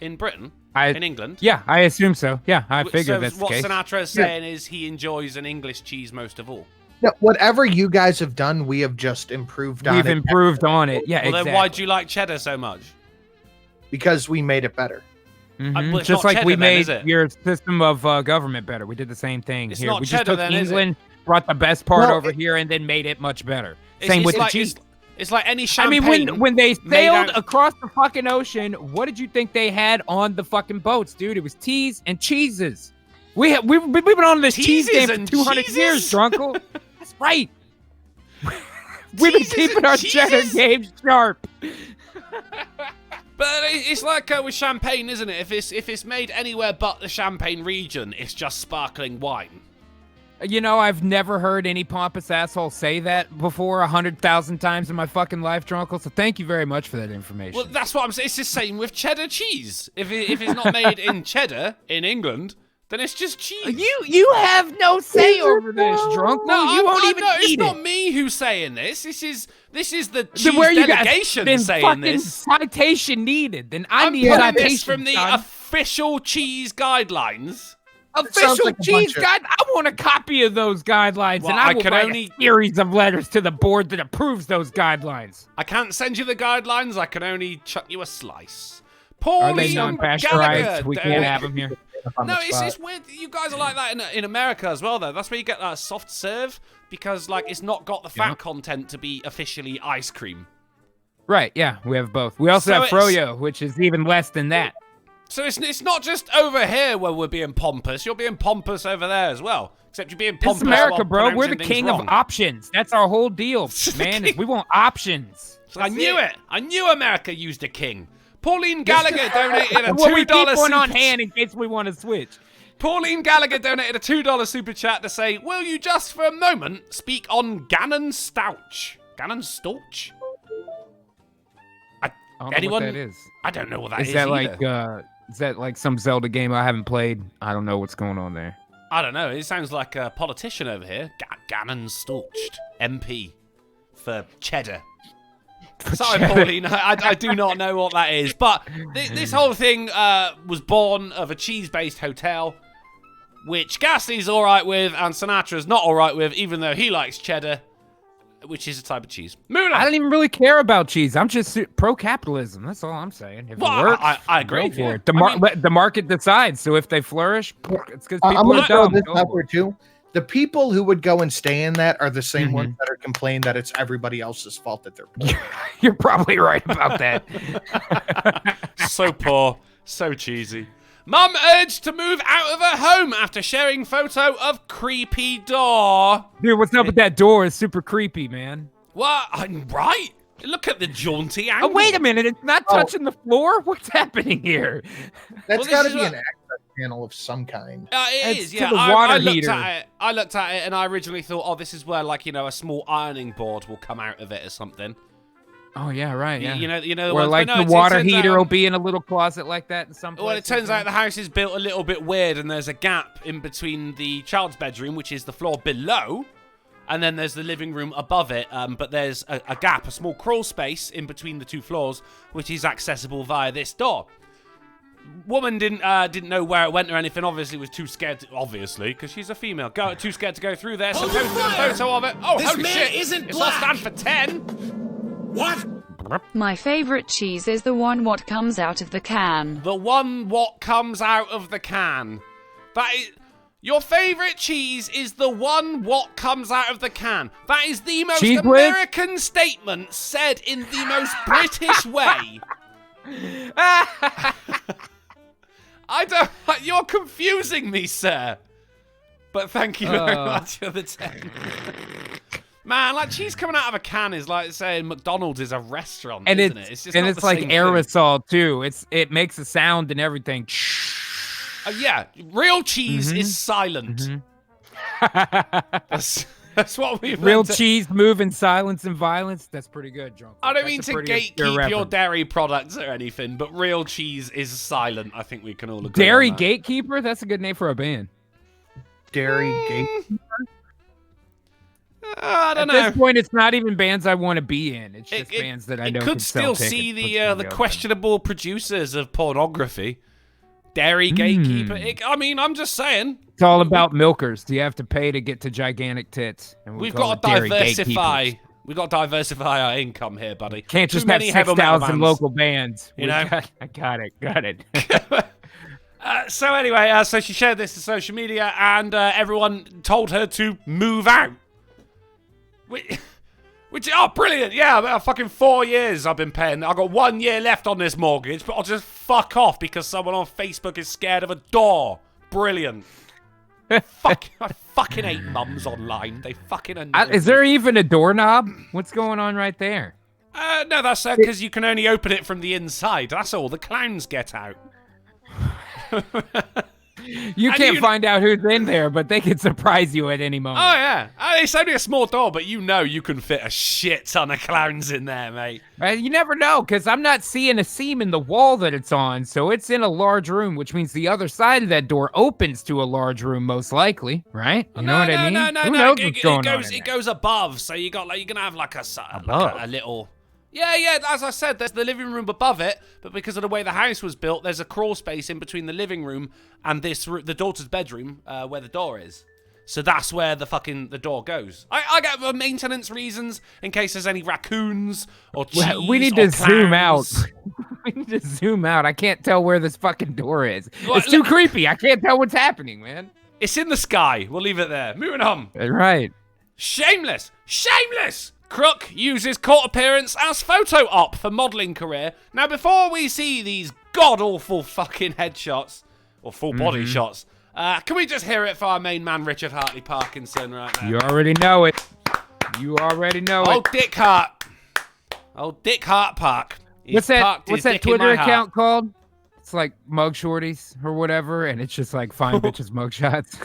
in Britain? In England? Yeah, I assume so. Yeah, I figured So that's the what case. Sinatra is saying is he enjoys an English cheese most of all. No, whatever you guys have done, we have just improved on We've it improved on it. Yeah, Well, exactly. then why do you like cheddar so much? because we made it better. Mhm. Well, it's Just not like cheddar we then, made is it? your system of government better. We did the same thing It's here. not We just cheddar took then, is it? England, brought the best part Well, over here, and then made it much better. It's- Same it's with like, the cheese. It's like any I champagne. mean, when they made sailed out- across the fucking ocean, what did you think they had on the fucking boats, dude? It was teas and cheeses. We've been on this cheese Teases game for and 200 cheeses? years, Drunkle. That's right. We've been Teases keeping and our cheddar cheeses? game sharp. But it's like with champagne, isn't it? If it's made anywhere but the Champagne region, it's just sparkling wine. You know, I've never heard any pompous asshole say that before 100,000 times in my fucking life, Drunkle. So thank you very much for that information. Well, that's what I'm saying. It's the same with cheddar cheese. If it's not made in cheddar in England, then it's just cheese. You have no say over this, Drunkle. No, you won't even it's eat not it. me who's saying this. This is the cheese Then where you got delegation then saying fucking this. citation needed. Then I I'm need putting citation, this from the son. official cheese guidelines. Official like a cheese bunch of- guide. I want a copy of those guidelines, Well, and I I will can write only- a series of letters to the board that approves those guidelines. I can't send you the guidelines. I can only chuck you a slice. Are they Pauline non-pasteurized? Gallagher. We can't have them here. No, it's weird. You guys are like that in America as well, though. That's where you get that soft serve because, like, it's not got the fat content to be officially ice cream. Right? Yeah, we have both. We also So have it's- froyo, which is even less than that. So it's not just over here where we're being pompous. You're being pompous over there as well. Except you're being This pompous. is America, while bro. We're the pronouncing king things of wrong. options. That's our whole deal, man. Is we want options. I knew it. I knew America used a king. Pauline Gallagher donated a Well, we keep $2 one on super. hand in case we want to switch. Pauline Gallagher donated a $2 super chat to say, "Will you just for a moment speak on Gannon Stouch? Gannon Stouch? I don't Anyone? know what that is. I don't know what that is. Is that either. like is that like some Zelda game I haven't played? I don't know what's going on there. I don't know. It sounds like a politician over here. Gannon Stouched. MP. For cheddar. Sorry, Pauline. I do not know what that is. But this whole thing was born of a cheese-based hotel, which Ghastly's all right with, and Sinatra's not all right with, even though he likes cheddar, which is a type of cheese. Moving on. I don't even really care about cheese. I'm just pro-capitalism. That's all I'm saying. If Well, it works, I agree. go for Yeah. it. Let the market decides. So if they flourish, it's because I'm people going are to throw dumb. this Go out for there it. too. The people who would go and stay in that are the same Mhm. ones that are complaining that it's everybody else's fault that they're poor. You're probably right about that. So poor, so cheesy. Mum urged to move out of her home after sharing photo of creepy door. Dude, what's up with that door? It's super creepy, man. What? I'm right. Look at the jaunty Oh, angle. wait a minute. It's not Oh. touching the floor? What's happening here? That's this got to is be what- an access panel of some kind. It It's is, to yeah. the I water looked heater. at it. I looked at it, and I originally thought, oh, this is where, like, a small ironing board will come out of it or something. Oh, yeah, right. Yeah. You know the or ones, like but no, the it water turns heater out- will be in a little closet like that in some Well, it places, turns yeah. out the house is built a little bit weird, and there's a gap in between the child's bedroom, which is the floor below, and then there's the living room above it. But there's a gap, a small crawl space in between the two floors, which is accessible via this door. Woman didn't know where it went or anything. Obviously, was too scared. Obviously, because she's a female, too scared to go through there. So posted a photo of it. Oh, This holy man shit! isn't It's all black. stand for 10. What? My favorite cheese is the one what comes out of the can. The one what comes out of the can. That is. Your favourite cheese is the one what comes out of the can. That is the most Cheese whiz? American statement said in the most British way. I don't. You're confusing me, sir. But thank you very much for the 10. Man, like cheese coming out of a can is like saying McDonald's is a restaurant, And isn't it's it? It's just and not it's the like same thing. aerosol too. It makes a sound and everything. Yeah, real cheese is silent. Mhm. That's- That's what we've Real learned to- cheese move in silence and violence. That's pretty good, Drunk. I don't That's mean a to pretty obscure gatekeep your reference. dairy products or anything, but real cheese is silent. I think we can all agree Dairy on that. Gatekeeper? That's a good name for a band. Dairy Gate. I don't At know. this point, it's not even bands I want to be in. It's It- just bands that I it know could can sell still see tickets. the Let's be questionable producers of pornography. Dairy Gatekeeper. I mean, I'm just saying. It's all about milkers. Do you have to pay to get to gigantic tits? And We've call got to it Dairy diversify. Gatekeepers. We've got to diversify our income here, buddy. Can't Too just have many heavy metal 6,000 bands. local bands. You know? I got it. So anyway, so she shared this to social media, and everyone told her to move out. Which, oh, brilliant. Yeah, about fucking 4 years I've been paying. I've got 1 year left on this mortgage, but I'll just fuck off because someone on Facebook is scared of a door. Brilliant. Fuck, I fucking hate mums online. They fucking annoy Is me. there even a doorknob? What's going on right there? No, that's because you can only open it from the inside. That's all. The clowns get out. You And can't you- find out who's in there, but they can surprise you at any moment. Oh, yeah. It's only a small door, but you know you can fit a shit ton of clowns in there, mate. Right? You never know, because I'm not seeing a seam in the wall that it's on, so it's in a large room, which means the other side of that door opens to a large room, most likely, right? You know what I mean? No. Who knows It what's going on goes, in it there? goes above, so you're gonna have like Above? a little. Yeah. As I said, there's the living room above it, but because of the way the house was built, there's a crawl space in between the living room and the daughter's bedroom, where the door is. So that's where the door goes. I get for maintenance reasons, in case there's any raccoons or cheese. We need or to zoom out. clowns. We need to zoom out. I can't tell where this fucking door is. Well, It's too creepy. I can't tell what's happening, man. It's in the sky. We'll leave it there. Moving on. Right. Shameless! Crook uses court appearance as photo op for modelling career. Now, before we see these god-awful fucking headshots, or full body shots, can we just hear it for our main man, Richard Hartley Parkinson, right there? You already know it. You already know Oh, it. Dick Hart. Oh, Dick Hart Park. He's What's that? parked What's his that dick in Twitter my heart. account called? It's like mug shorties or whatever, and it's just like fine bitches mug shots.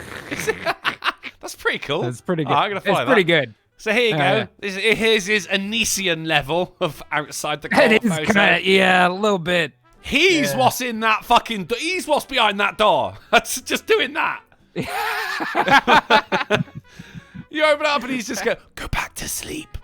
That's pretty cool. That's pretty good. Oh, I'm gonna follow It's pretty that. good. So here you go. Yeah. Here's his Anisian level of outside the That court is photo. kind of, yeah, a little bit. He's what's in that fucking he's what's behind that door. That's just doing that. You open it up and he's just go back to sleep.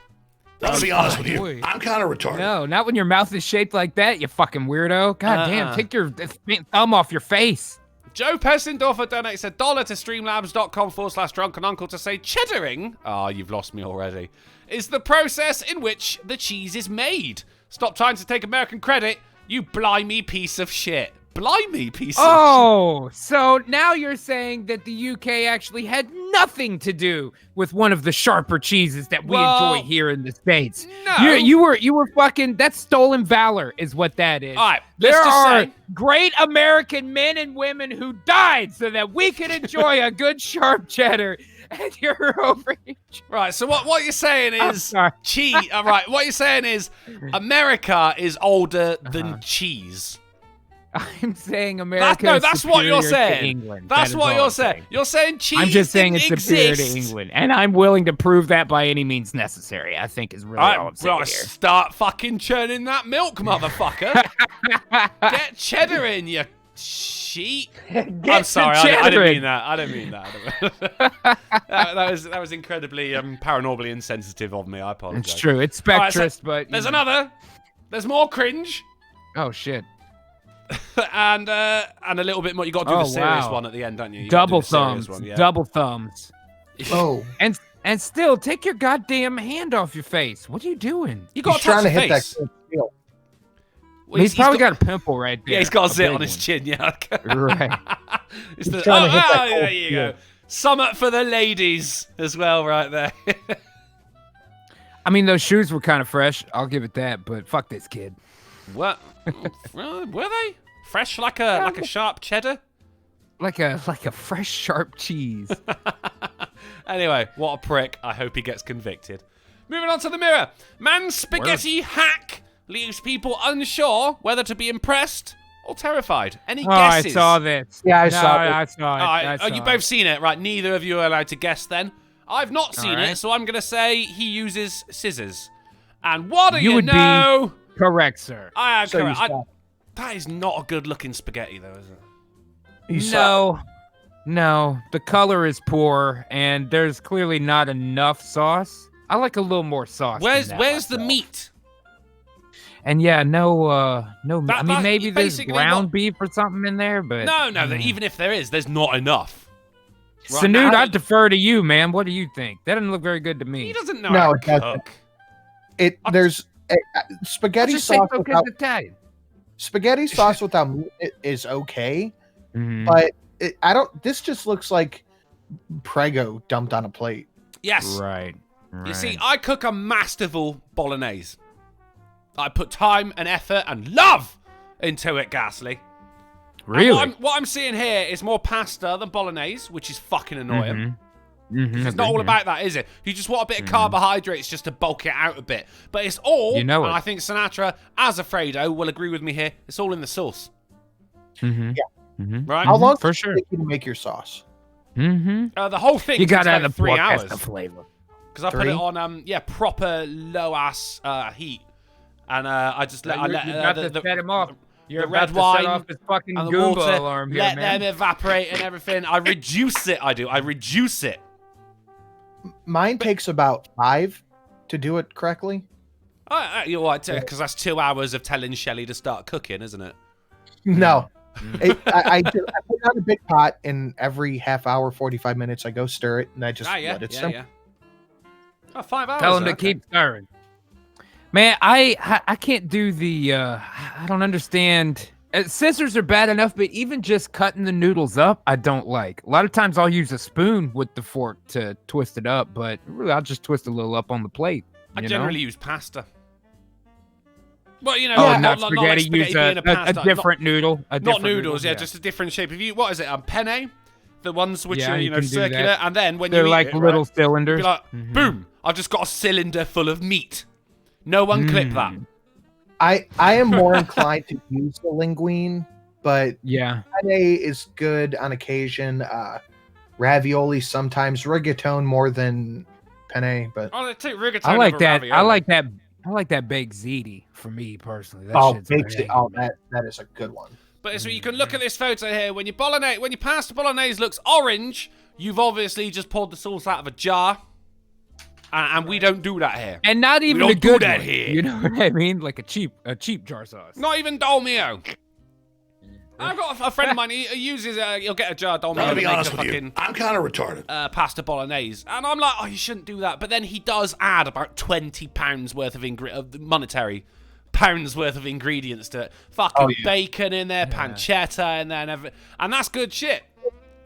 I'm gonna be honest with you. boy. I'm kind of retarded. No, not when your mouth is shaped like that, you fucking weirdo. God damn, take your thumb off your face. Joe Pessendorfer donates $1 to streamlabs.com/drunkenuncle to say cheddaring, you've lost me already, is the process in which the cheese is made. Stop trying to take American credit, you blimey piece of shit. Blimey piece of shit. Oh, so now you're saying that the UK actually had nothing to do with one of the sharper cheeses that we Well, enjoy here in the States. no. You were fucking, that's stolen valor is what that is. All right, There let's just are say- great American men and women who died so that we could enjoy a good sharp cheddar. And you're over here. Right, so what you're saying is sorry. cheese. Right, what you're saying is America is older than cheese. I'm saying America is That's what you're superior to saying. England. That's That is what all you're I'm saying. You're saying cheese I'm just saying didn't it's superior exist. to England, and I'm willing to prove that by any means necessary. I think is really all I'm Right, saying well, here. start fucking churning that milk, motherfucker. Get cheddar in, you sheet. I'm sorry, I didn't mean that. I didn't mean that. that was incredibly paranormally insensitive of me. I apologize. It's true. It's All right, so spectrous, but there's you know. another. There's more cringe. Oh shit! and a little bit more. You got to do Oh, the serious wow. one at the end, don't you? You gotta do Double the serious thumbs. one, yeah. Double thumbs. Oh, And still, take your goddamn hand off your face. What are you doing? You got he's to touch trying to the hit that face. good feel. Well, He's probably got a pimple right there. Yeah, he's got a zit big on his one. chin. Yeah. Right. It's the, trying to hit that there cold you feel. go. Summit for the ladies as well, right there. I mean, those shoes were kind of fresh. I'll give it that. But fuck this kid. What? Were they fresh like a sharp cheddar? Like a fresh sharp cheese. Anyway, what a prick. I hope he gets convicted. Moving on to the Mirror. Man's spaghetti hack leaves people unsure whether to be impressed or terrified. Any Oh, I guesses? saw this. Yeah, I No, saw it. I saw it. All right, I saw you it. both seen it, right? Neither of you are allowed to guess then. I've not seen right. it, so I'm gonna say he uses scissors. And what do You you would know? Correct, sir. I am So you correct. saw- That is not a good-looking spaghetti, though, is it? you saw- No. The color is poor, and there's clearly not enough sauce. I like a little more sauce. Where's than that the myself. meat? And yeah, no. I mean, maybe there's basically ground beef or something in there, but No, even if there is, there's not enough. Right Snoot, now- I defer to you, man. What do you think? That doesn't look very good to me. He doesn't know No, how it to doesn't. cook. There's I spaghetti just say sauce cook without is Italian. spaghetti sauce without meat is okay, Mhm. but I don't. This just looks like Prego dumped on a plate. Yes. Right. You see, I cook a masterful bolognese. I put time and effort and love into it, Ghastly. And really? what I'm seeing here is more pasta than bolognese, which is fucking annoying. Mm-hmm. It's not all about that, is it? You just want a bit of carbohydrates just to bulk it out a bit. But it's all, You know and it. I think Sinatra, as a Fredo, will agree with me here, it's all in the sauce. Mm-hmm. Yeah. Mm-hmm. Right? How long For does it sure. take you to make your sauce? Mm-hmm. The whole thing You takes gotta have about the 3 pork. hours. That's the flavor. Because I put 3? it on, proper low-ass heat. And I just let, You got to set him off. You're the about red to wine set off his fucking and the Goomba water, alarm here, let man. them evaporate and everything. I reduce it, I reduce it. Mine takes about 5 to do it correctly. You're right, because that's 2 hours of telling Shelley to start cooking, isn't it? No. I put it on a big pot, and every half hour, 45 minutes, I go stir it, and I just let it simmer. Oh, 5 hours. Tell him to okay. keep stirring. Man, I can't do the. I don't understand. Scissors are bad enough, but even just cutting the noodles up, I don't like. A lot of times I'll use a spoon with the fork to twist it up, but really I'll just twist a little up on the plate. I you generally know? use pasta. Well, you know, Oh, not not like spaghetti. spaghetti Use being a pasta. different noodle. Not different noodles, noodle, yeah, just a different shape. If you, what is it, penne? The ones which Yeah, are, you can do circular, that. and then when They're you eat like it, little right, cylinders. you'd be like, Mhm. boom! I've just got a cylinder full of meat. No one clip that. I am more inclined to use the linguine, but Yeah. penne is good on occasion. Ravioli sometimes, rigatone more than penne, but Oh, they take rigatone I like over that. ravioli. I like that baked ziti for me personally. That oh, shit's baked it. banging, Oh, man. that is a good one. But so you can look at this photo here. When your pasta bolognese looks orange, you've obviously just poured the sauce out of a jar, and we don't do that here. And not even don't a do good that one. here. You know what I mean? Like a cheap jar sauce. Not even Dolmio. I've got a friend of mine. He uses. He'll get a jar of Dolmio I'll to be make honest a with you. fucking I'm kind of retarded. pasta bolognese, and I'm like, oh, you shouldn't do that. But then he does add about £20 worth of monetary pounds worth of ingredients to it. Fucking bacon in there, pancetta in there, and everything, and that's good shit.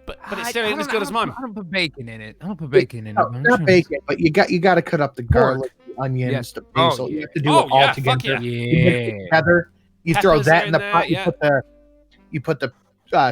But it still ain't as good as mine. I don't put bacon in it. I don't put bacon in No, it. man. not bacon, but you got to cut up the garlic, the onions, Yes. the Oh, basil. You yeah. have to do Oh, it all yeah, together. fuck yeah. You mix it together. You throw Peppers that are in the in pot. there, You put the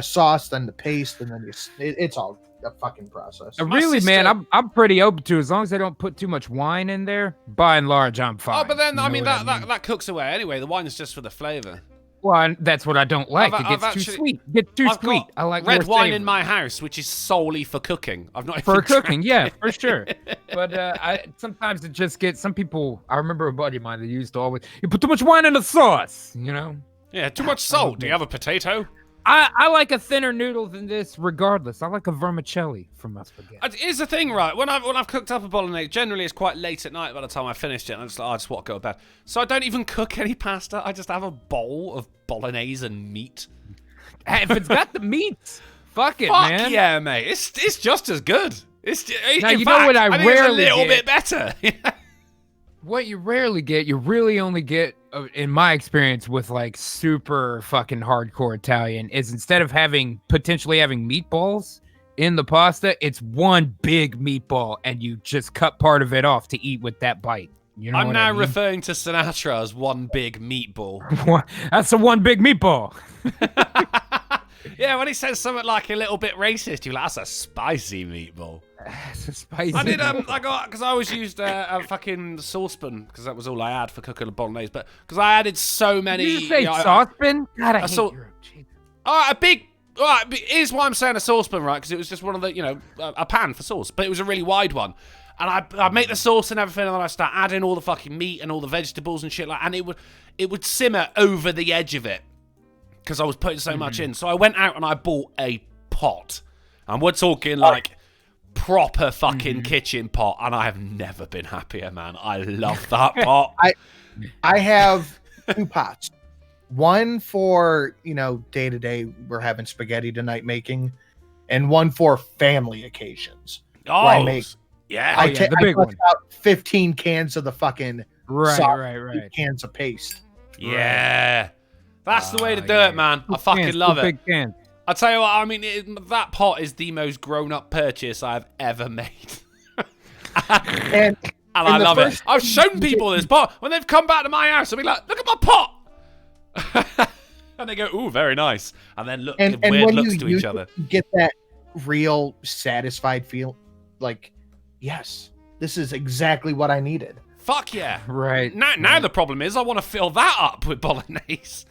sauce, then the paste, and then it's all a fucking process. Really, sister- man, I'm pretty open to as long as they don't put too much wine in there. By and large, I'm fine. Oh, but then You I know mean what that cooks away anyway. The wine is just for the flavour. Well, that's what I don't like. I've It gets actually- too sweet. It gets too I've sweet. got I like red more wine savory. in my house, which is solely for cooking. I've not For even cooking, drank yeah, it. for sure. But I sometimes it just gets some people. I remember a buddy of mine that used to always you put too much wine in the sauce. You know. Yeah, too much salt. Do you have a potato? I like a thinner noodle than this, regardless. I like a vermicelli from my spaghetti. Here's the thing, right? When I've cooked up a bolognese, generally it's quite late at night by the time I finished it, and I just want to go to bed. So I don't even cook any pasta. I just have a bowl of bolognese and meat. Hey, if it's got the meat, fuck it, Fuck man. yeah, mate! It's just as good. Now, In you know fact, what I think it's a rarely little get? bit better. What you rarely get, you really only get, in my experience, with like super fucking hardcore Italian, is instead of potentially having meatballs in the pasta, it's one big meatball, and you just cut part of it off to eat with that bite. You know I'm what now I mean? referring to Sinatra as one big meatball. That's the one big meatball. Yeah, when he says something like a little bit racist, you're like, that's a spicy meatball. It's a spicy. I did, because I always used a fucking saucepan, because that was all I had for cooking a bolognese, but because I added so many. Did you just say you know, saucepan? God, I hate saw- Europe. Jesus. a big All right, but here's why I'm saying a saucepan, right? Because it was just one of the, a pan for sauce, but it was a really wide one. And I make the sauce and everything, and then I start adding all the fucking meat and all the vegetables and shit and it would simmer over the edge of it because I was putting so much in. So I went out and I bought a pot, and we're talking like proper fucking kitchen pot, and I have never been happier, man. I love that pot. I have 2 pots. One for, day to day, we're having spaghetti tonight making, and one for family occasions. Oh, I make, yeah. The big one. Out 15 cans of the fucking right. cans of paste. Yeah. That's the way to do it, man. I fucking love it. Big cans. I'll tell you what, I mean, that pot is the most grown-up purchase I've ever made. And I love it. I've shown people this pot. When they've come back to my house, I'll be like, look at my pot. And they go, ooh, very nice. And then look, and weird when looks you to each other. Get that real satisfied feel, like, yes, this is exactly what I needed. Fuck yeah. Right. Now the problem is I want to fill that up with bolognese.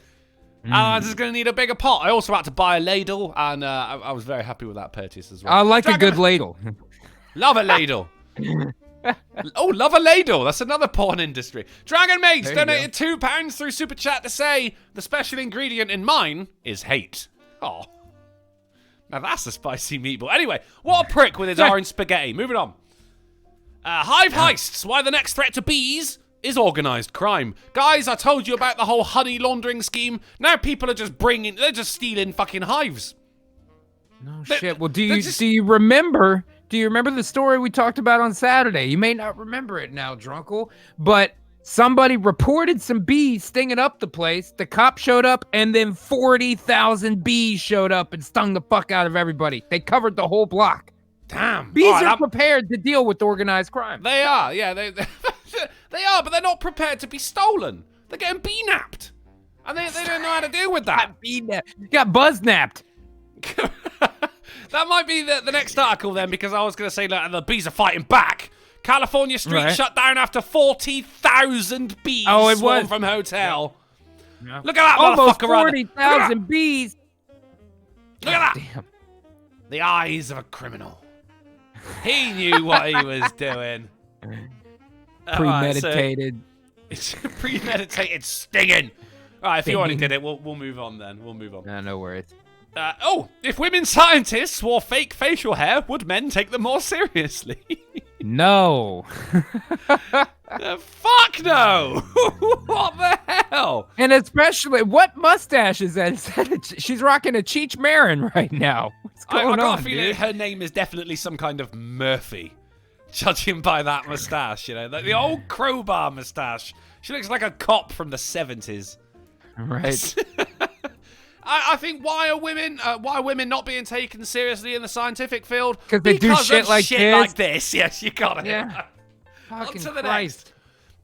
I'm just going to need a bigger pot. I also had to buy a ladle, and I was very happy with that purchase as well. I like a good ladle. Love a ladle. Oh, love a ladle. That's another porn industry. Dragon Mates donated £2 through Super Chat to say, the special ingredient in mine is hate. Oh. Now that's a spicy meatball. Anyway, what a prick with his orange spaghetti. Moving on. Hive heists. Why the next threat to bees is organised crime. Guys, I told you about the whole honey laundering scheme. Now people are just they're just stealing fucking hives. No shit. Well, do you remember the story we talked about on Saturday? You may not remember it now, Drunkle, but somebody reported some bees stinging up the place. The cop showed up, and then 40,000 bees showed up and stung the fuck out of everybody. They covered the whole block. Damn. Bees are prepared to deal with organized crime. They are, yeah. They are, but they're not prepared to be stolen. They're getting bee-napped. And they don't know how to deal with that. Got buzz-napped. That might be the next article then, because I was going to say that the bees are fighting back. California street shut down after 40,000 bees swarmed from hotel. Yeah. Look at that almost motherfucker. 40,000 bees. Look at that. Damn. The eyes of a criminal. He knew what he was doing. Premeditated. It's premeditated stinging. All right, if you already did it, we'll move on then. We'll move on. No worries. If women scientists wore fake facial hair, would men take them more seriously? No. Fuck no. What the hell? And especially, what mustache is that? She's rocking a Cheech Marin right now. What's going on, I got a feeling her name is definitely some kind of Murphy, judging by that mustache, the old crowbar mustache. She looks like a cop from the 70s. Right. I think why are women not being taken seriously in the scientific field? Because they do shit like this. Yes, you got it. Yeah. Fucking to the Christ. next.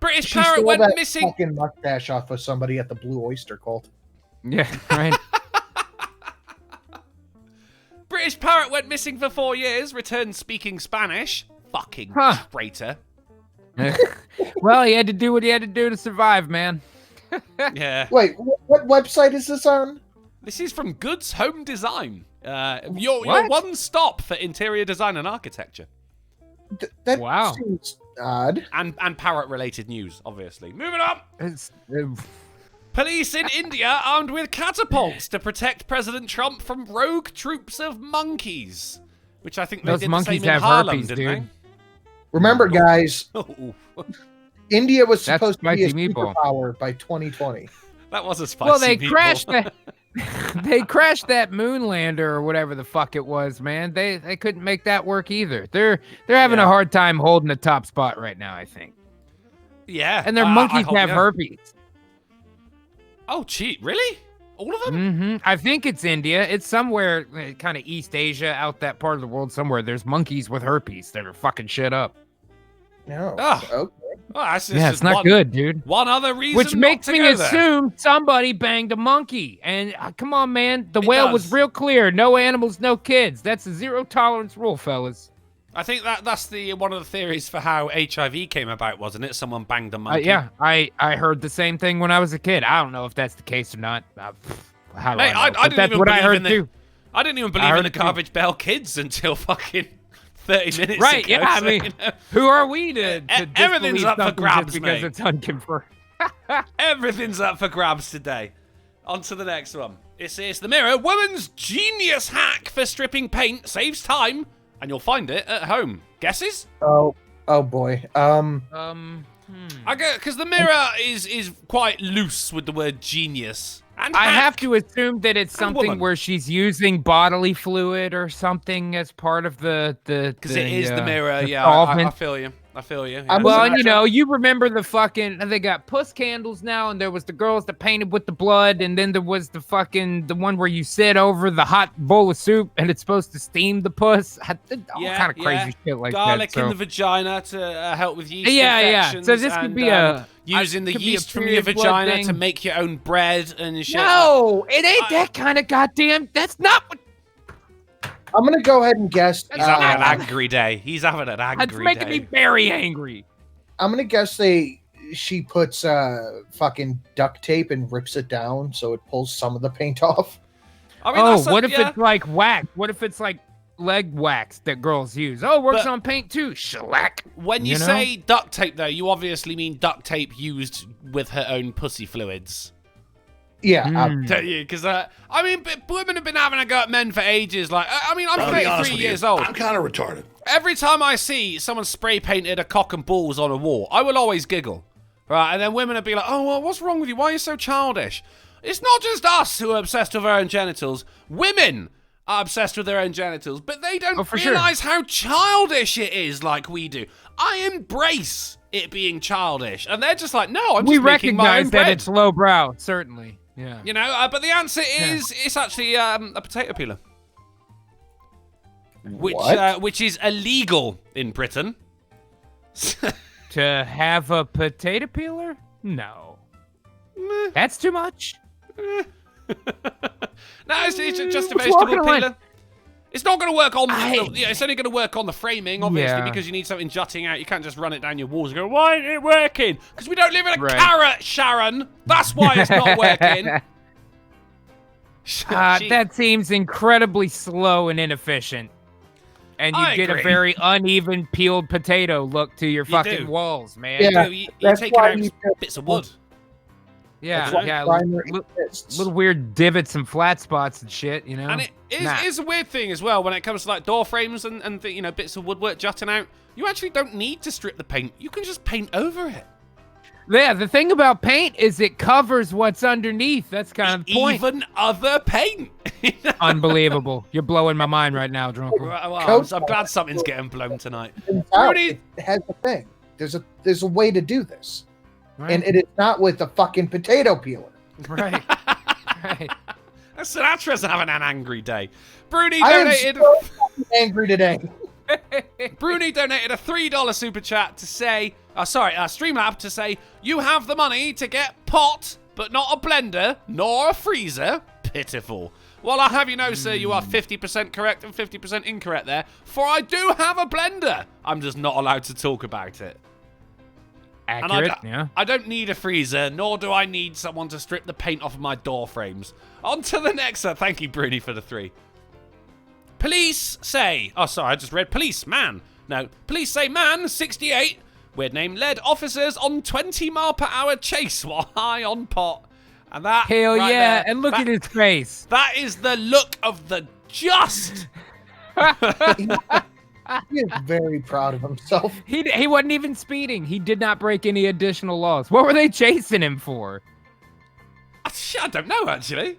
British She parrot stole went that missing. fucking mustache off of somebody at the Blue Oyster Cult. Yeah, right. British parrot went missing for 4 years, returned speaking Spanish. Fucking traitor. Well, he had to do what he had to do to survive, man. Yeah. Wait, what website is this on? This is from Goods Home Design. Your one stop for interior design and architecture. That Wow. seems odd. And parrot-related news, obviously. Moving on. Police in India armed with catapults to protect President Trump from rogue troops of monkeys. Which I think they Those did monkeys the same in have Harlem, herpes, didn't dude. Remember, guys, they? India was That's supposed to be a spicy meatball. superpower by 2020. That was a spicy Well, they meatball. crashed that. They crashed that moon lander or whatever the fuck it was, man. They couldn't make that work either. They're having a hard time holding the top spot right now, I think. Yeah. And their monkeys have herpes. Oh, gee, really? All of them? Mm-hmm. I think it's India. It's somewhere, kind of East Asia, out that part of the world somewhere. There's monkeys with herpes that are fucking shit up. No. Oh. Okay. Well, that's Yeah, it's not good, dude. One other reason Which makes not to me go there. assume somebody banged a monkey. And come on, man. The It whale does. was real clear. No animals, no kids. That's a zero tolerance rule, fellas. I think that's one of the theories for how HIV came about, wasn't it? Someone banged a monkey. Yeah, I heard the same thing when I was a kid. I don't know if that's the case or not. How do Hey, I know? I But didn't that's even what I believe heard in the- too. I didn't even believe in the Garbage Bell Kids until fucking 30 minutes right, ago. yeah, I so, mean, you know, who are we to everything's disbelieve up for something grabs, just because mate. it's unconfirmed? everything's up for grabs today. On to the next one. It says, The Mirror, woman's genius hack for stripping paint saves time, and you'll find it at home. Guesses? Oh boy. I go because the Mirror is quite loose with the word genius. And I hack. have to assume that it's woman. something where she's using bodily fluid or something as part of the Because it is the Mirror. the Yeah, I solvent. feel you. I feel you. I'm- Well, Well, and you know, you remember the fucking, they got puss candles now, and there was the girls that painted with the blood, and then there was the one where you sit over the hot bowl of soup, and it's supposed to steam the puss. All kind of crazy shit like garlic that. So. in the vagina to help with yeast Yeah. infections. So this could be a using the could be a yeast from your period blood vagina to thing. make your own bread and shit. No, it ain't that kind of goddamn. That's not what. I'm gonna go ahead and guess. He's having an angry day. He's having an angry That's making day. me very angry. I'm gonna guess she puts fucking duct tape and rips it down so it pulls some of the paint off. I mean, What if it's like wax? What if it's like leg wax that girls use? Oh, works But- on paint too. Shellac. When you, You know? say duct tape, though, you obviously mean duct tape used with her own pussy fluids. Yeah. Don't you? Because, I mean, women have been having a go at men for ages. Like, I mean, I'm I'll be honest 33 with you. years old. I'm kind of retarded. Every time I see someone spray painted a cock and balls on a wall, I will always giggle. Right? And then women will be like, oh, well, what's wrong with you? Why are you so childish? It's not just us who are obsessed with our own genitals. Women are obsessed with their own genitals, but they don't for sure. realize how childish it is like we do. I embrace it being childish. And they're just like, no, I'm We just making my own recognize that bread. it's lowbrow, certainly. Yeah. You know, but the answer is it's actually a potato peeler. Which is illegal in Britain. To have a potato peeler? No. That's too much. No, it's just a What's vegetable walking around? peeler. It's not going to work on it's only going to work on the framing, obviously, Yeah. because you need something jutting out. You can't just run it down your walls and go, why isn't it working? Because we don't live in a Right. carrot, Sharon. That's why it's not working. That seems incredibly slow and inefficient. And you I get agree. a very uneven peeled potato look to your fucking do. walls, man. Yeah. You're That's taking why out you- bits of wood. Yeah, That's why yeah. primer exists. Little weird divots and flat spots and shit, you know? And it is, Nah. is a weird thing as well when it comes to like door frames and you know, bits of woodwork jutting out. You actually don't need to strip the paint. You can just paint over it. Yeah, the thing about paint is it covers what's underneath. That's kind of the point. Even other paint. Unbelievable. You're blowing my mind right now, Drunkle. Right, well, Coat I'm glad something's getting blown tonight. Turns out Rudy- it has a thing. There's a way to do this, Right? and it is not with a fucking potato peeler. right. Right. Sinatra's having an angry day. Bruni I am donated. so fucking angry today. Bruni donated a $3 super chat to say, Streamlab to say, you have the money to get pot, but not a blender, nor a freezer. Pitiful. Well, I have you know, sir, you are 50% correct and 50% incorrect there, for I do have a blender. I'm just not allowed to talk about it. Accurate, And yeah. I don't need a freezer, nor do I need someone to strip the paint off of my door frames. On to the next. Thank you, Bruni, for the 3. Police say... Oh, sorry, I just read police, man. No, police say man, 68, weird name, led officers on 20-mile-per-hour chase while high on pot. And that... Hell right yeah. there, And look that- at his face. That is the look of the just. He is very proud of himself. He wasn't even speeding. He did not break any additional laws. What were they chasing him for? I don't know, actually.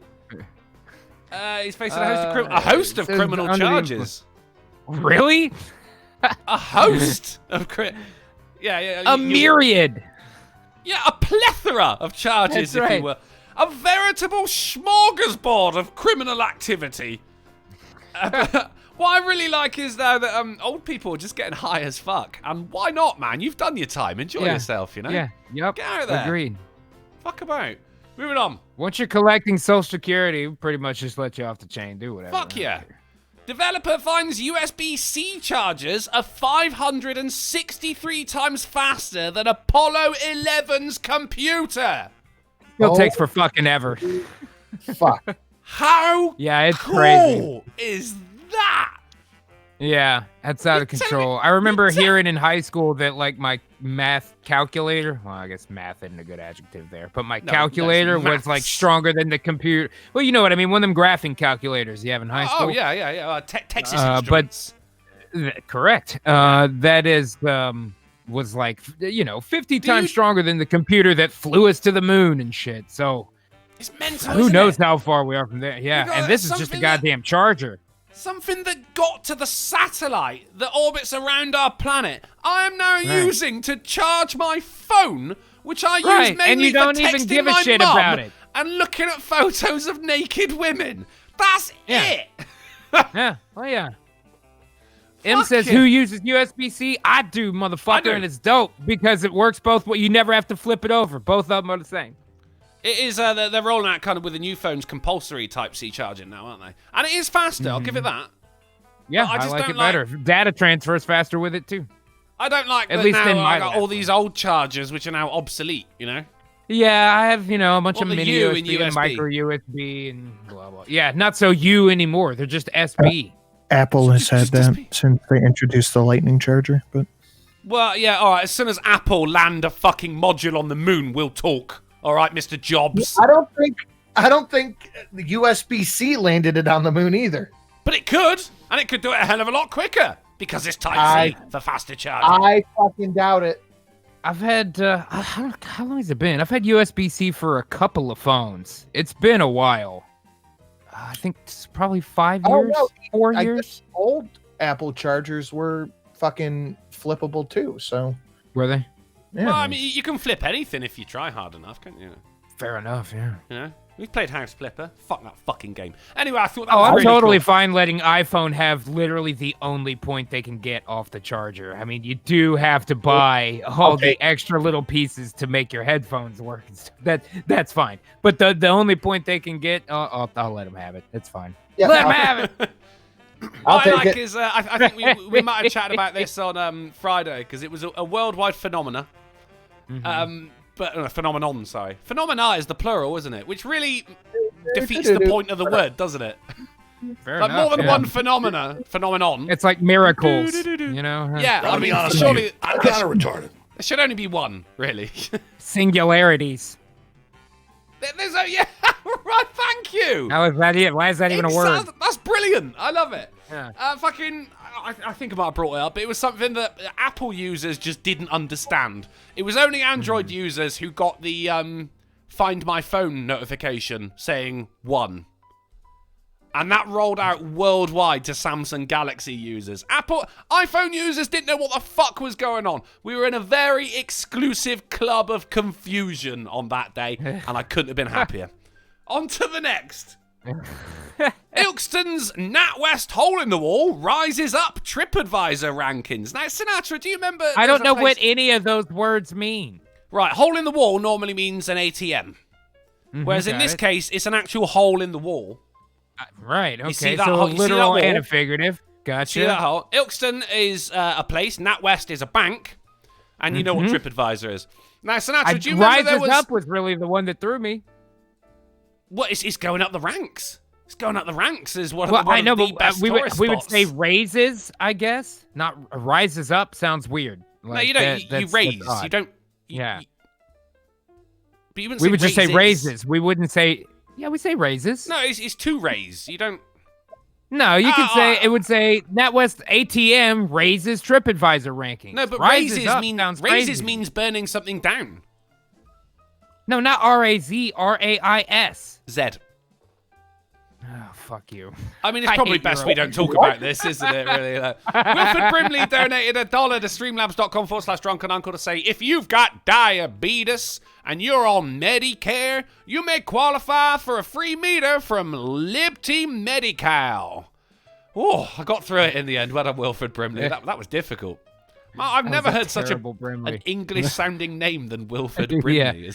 He's facing a host of says criminal under the charges. Really? A host of yeah, A myriad. Yeah, a plethora of charges, That's if you right. will. A veritable smorgasbord of criminal activity. What I really like is though that old people are just getting high as fuck, and why not, man? You've done your time. Enjoy Yeah. yourself, you know. Yeah. Yep. Get out of there. Agreed. Fuck about. Moving on. Once you're collecting Social Security, pretty much just let you off the chain. Do whatever. Fuck yeah. Developer finds USB-C chargers are 563 times faster than Apollo 11's computer. Still Oh. takes for fucking ever. Fuck. How it's cool crazy. is that? Yeah, that's out of control. I remember hearing in high school that like my math calculator, well, I guess math isn't a good adjective there, but my calculator was like stronger than the computer. Well, you know what I mean? One of them graphing calculators you have in high school. Oh, yeah. Texas Instruments. Correct. That is, was like, 50 times stronger than the computer that flew us to the moon and shit. So it's mental, who knows how far we are from there? Yeah, and this is just a goddamn charger. Something that got to the satellite that orbits around our planet, I am now using to charge my phone, which I use mainly and you don't for even texting give a my shit mum about it. and looking at photos of naked women. That's it. Yeah. Oh, yeah. M says, who uses USB-C? I do, motherfucker, and it's dope because it works both ways. You never have to flip it over. Both of them are the same. It is, they're rolling out kind of with the new phones compulsory Type-C charging now, aren't they? And it is faster, I'll give it that. Yeah, I like it better. Data transfers faster with it, too. I don't like At that least now in my I got all these old chargers which are now obsolete, you know? Yeah, I have, a bunch of the mini U USB and and USB. micro USB and blah, blah. Yeah, not so U anymore. They're just SB. Apple has had that since they introduced the lightning charger, but Well, yeah, all right. As soon as Apple land a fucking module on the moon, we'll talk. All right, Mr. Jobs. I don't think the USB-C landed it on the moon either. But it could, and it could do it a hell of a lot quicker because it's Type-C for faster charging. I fucking doubt it. I've had, how long has it been? I've had USB-C for a couple of phones. It's been a while. I think it's probably 5 years, 4 I years. guess old Apple chargers were fucking flippable too, so. Were they? Yeah. Well, I mean, you can flip anything if you try hard enough, can't you? Fair enough, yeah. You know? We've played House Flipper. Fuck that fucking game. Anyway, I thought that Oh, was I'm really totally cool. fine letting iPhone have literally the only point they can get off the charger. I mean, you do have to buy all the extra little pieces to make your headphones work. And stuff. That's fine. But the only point they can get, I'll let them have it. It's fine. Yeah, let them have it. What I like is, I think we might have chatted about this on Friday because it was a worldwide phenomena. Phenomenon, sorry. Phenomena is the plural, isn't it? Which really defeats the point of the word, doesn't it? Fair like enough, more than one phenomenon. It's like miracles, you know? Yeah, I'll I be mean, honest with surely you. I'm kind of retarded. there should only be one, really. Singularities. There's right, thank you. How is that? Why is that even a word? That's brilliant. I love it. Yeah. I think I might have brought it up, but it was something that Apple users just didn't understand. It was only Android users who got the Find My Phone notification saying 1. And that rolled out worldwide to Samsung Galaxy users. iPhone users didn't know what the fuck was going on. We were in a very exclusive club of confusion on that day, and I couldn't have been happier. On to the next. Ilkeston's NatWest Hole in the Wall rises up TripAdvisor rankings. Now, Sinatra, do you remember? I don't know what any of those words mean. Right, hole in the wall normally means an ATM. Whereas in this case, it's an actual hole in the wall. Right, okay, see that so hole- you see that literal wall? and a figurative. Gotcha. See that hole? Ilkeston is a place, NatWest is a bank, and you know what TripAdvisor is. Now, Sinatra, do you remember there was... Up was really the one that threw me. What, it's going up the ranks. It's going up the ranks is one of Well, the, I know, the but best we tourist would spots. say raises, I guess. Not rises up sounds weird. No, Like, you don't. You that's raise. odd. You don't. Yeah. But you wouldn't We say would just say raises. raises. We wouldn't say. Yeah, we say raises. No, it's to raise. You don't. No, you could say it would say NatWest ATM raises TripAdvisor rankings. No, but Rises raises up mean sounds raises crazy. means burning something down. No, not RAZ, RAIS. Z. Oh, fuck you. I mean, it's I probably hate best your we don't talk about this, isn't it, really? Wilfred Brimley donated $1 to streamlabs.com/drunkenuncle to say, if you've got diabetes and you're on Medicare, you may qualify for a free meter from Liberty Medical. Oh, I got through it in the end. Well done, Wilfred Brimley. That was difficult. I've never heard such an English-sounding name than Wilfred Brimley.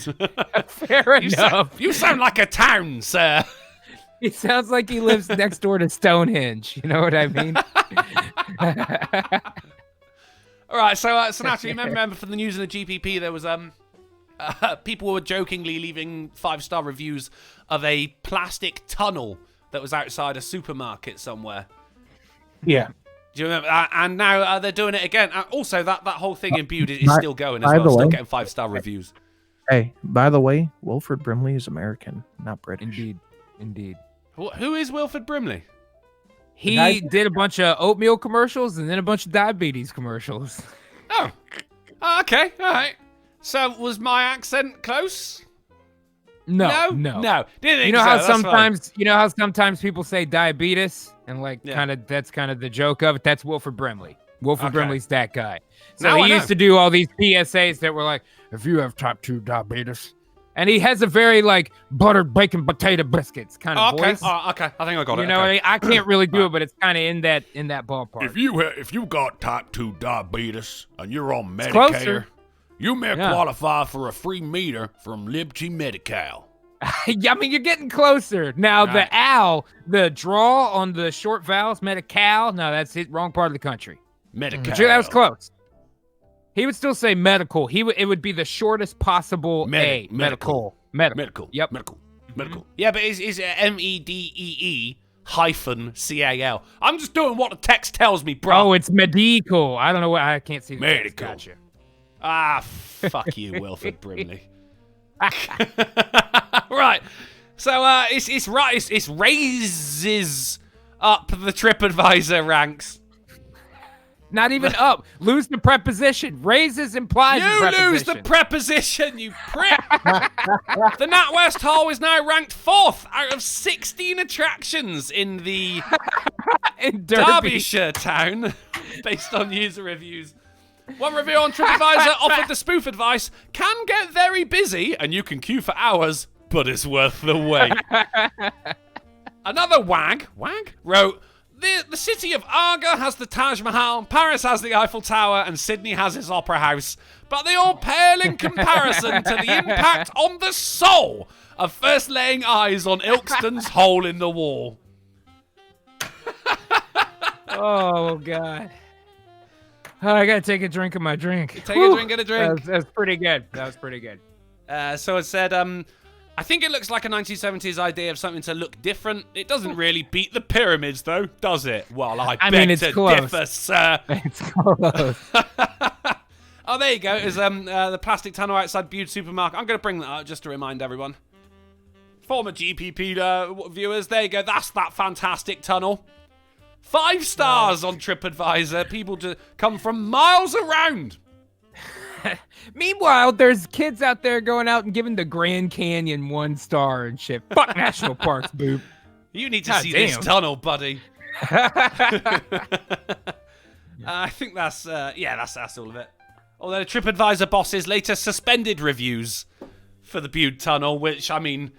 Fair enough. You sound like a town, sir. He sounds like he lives next door to Stonehenge. You know what I mean? All right, so Sinatra, you remember from the news in the GPP, there was people were jokingly leaving 5-star reviews of a plastic tunnel that was outside a supermarket somewhere. Yeah. Do you remember? And now they're doing it again. Also, that whole thing in Bude is still going as by well. the Still way- getting 5-star reviews. Hey, by the way, Wilford Brimley is American, not British. Indeed. Who is Wilford Brimley? He did a bunch of oatmeal commercials and then a bunch of diabetes commercials. Oh, okay, all right. So was my accent close? No. Didn't think You know so. how That's fine. sometimes people say diabetes and that's kind of the joke of it. That's Wilford Brimley. Wilford Brimley's that guy. So Now I he know. used to do all these PSAs that were like, if you have type 2 diabetes. And he has a very like buttered bacon potato biscuits kind of Okay, voice. okay. I think I got it. You know, okay. I can't really do it, but it's kind of in that ballpark. If you got type 2 diabetes and you're on It's closer. Medicare, you may Yeah. qualify for a free meter from Liberty Medical. I mean, you're getting closer. Now, Right. the draw on the short vowels, medical, no, that's it, wrong part of the country. Medical. But that was close. He would still say medical. It would be the shortest possible A. Medical. Medical. Yep. Medical. Yeah, but is MEDEE -CAL? I'm just doing what the text tells me, bro. Oh, it's medical. I don't know what. I can't see the text. Medical. Gotcha. Ah, fuck you, Wilford Brimley. Right. So it raises up the TripAdvisor ranks. Not even up. Lose the preposition. Raises implies a You preposition. lose the preposition, you prick. The NatWest Hall is now ranked 4th out of 16 attractions in the in Derby. Derbyshire town, based on user reviews. One review on TripAdvisor offered the spoof advice, can get very busy and you can queue for hours, but it's worth the wait. Another wag wrote, the city of Agra has the Taj Mahal, Paris has the Eiffel Tower, and Sydney has its Opera House, but they all pale in comparison to the impact on the soul of first laying eyes on Ilkeston's hole in the wall. Oh, God. Oh, I gotta take a drink of my drink. Take a drink and a drink. That was pretty good. That was pretty good. So it said, I think it looks like a 1970s idea of something to look different. It doesn't really beat the pyramids, though, does it? Well, I beg it's to close. differ, sir. It's close. Oh, there you go. It's the plastic tunnel outside Bude supermarket. I'm going to bring that up just to remind everyone. Former GPP viewers, there you go. That's that fantastic tunnel. 5 stars on TripAdvisor. People just come from miles around. Meanwhile, there's kids out there going out and giving the Grand Canyon 1 star and shit. Fuck national parks, boob. You need to God see damn. this tunnel, buddy. I think that's all of it. Although TripAdvisor bosses later suspended reviews for the Bude Tunnel, which, I mean,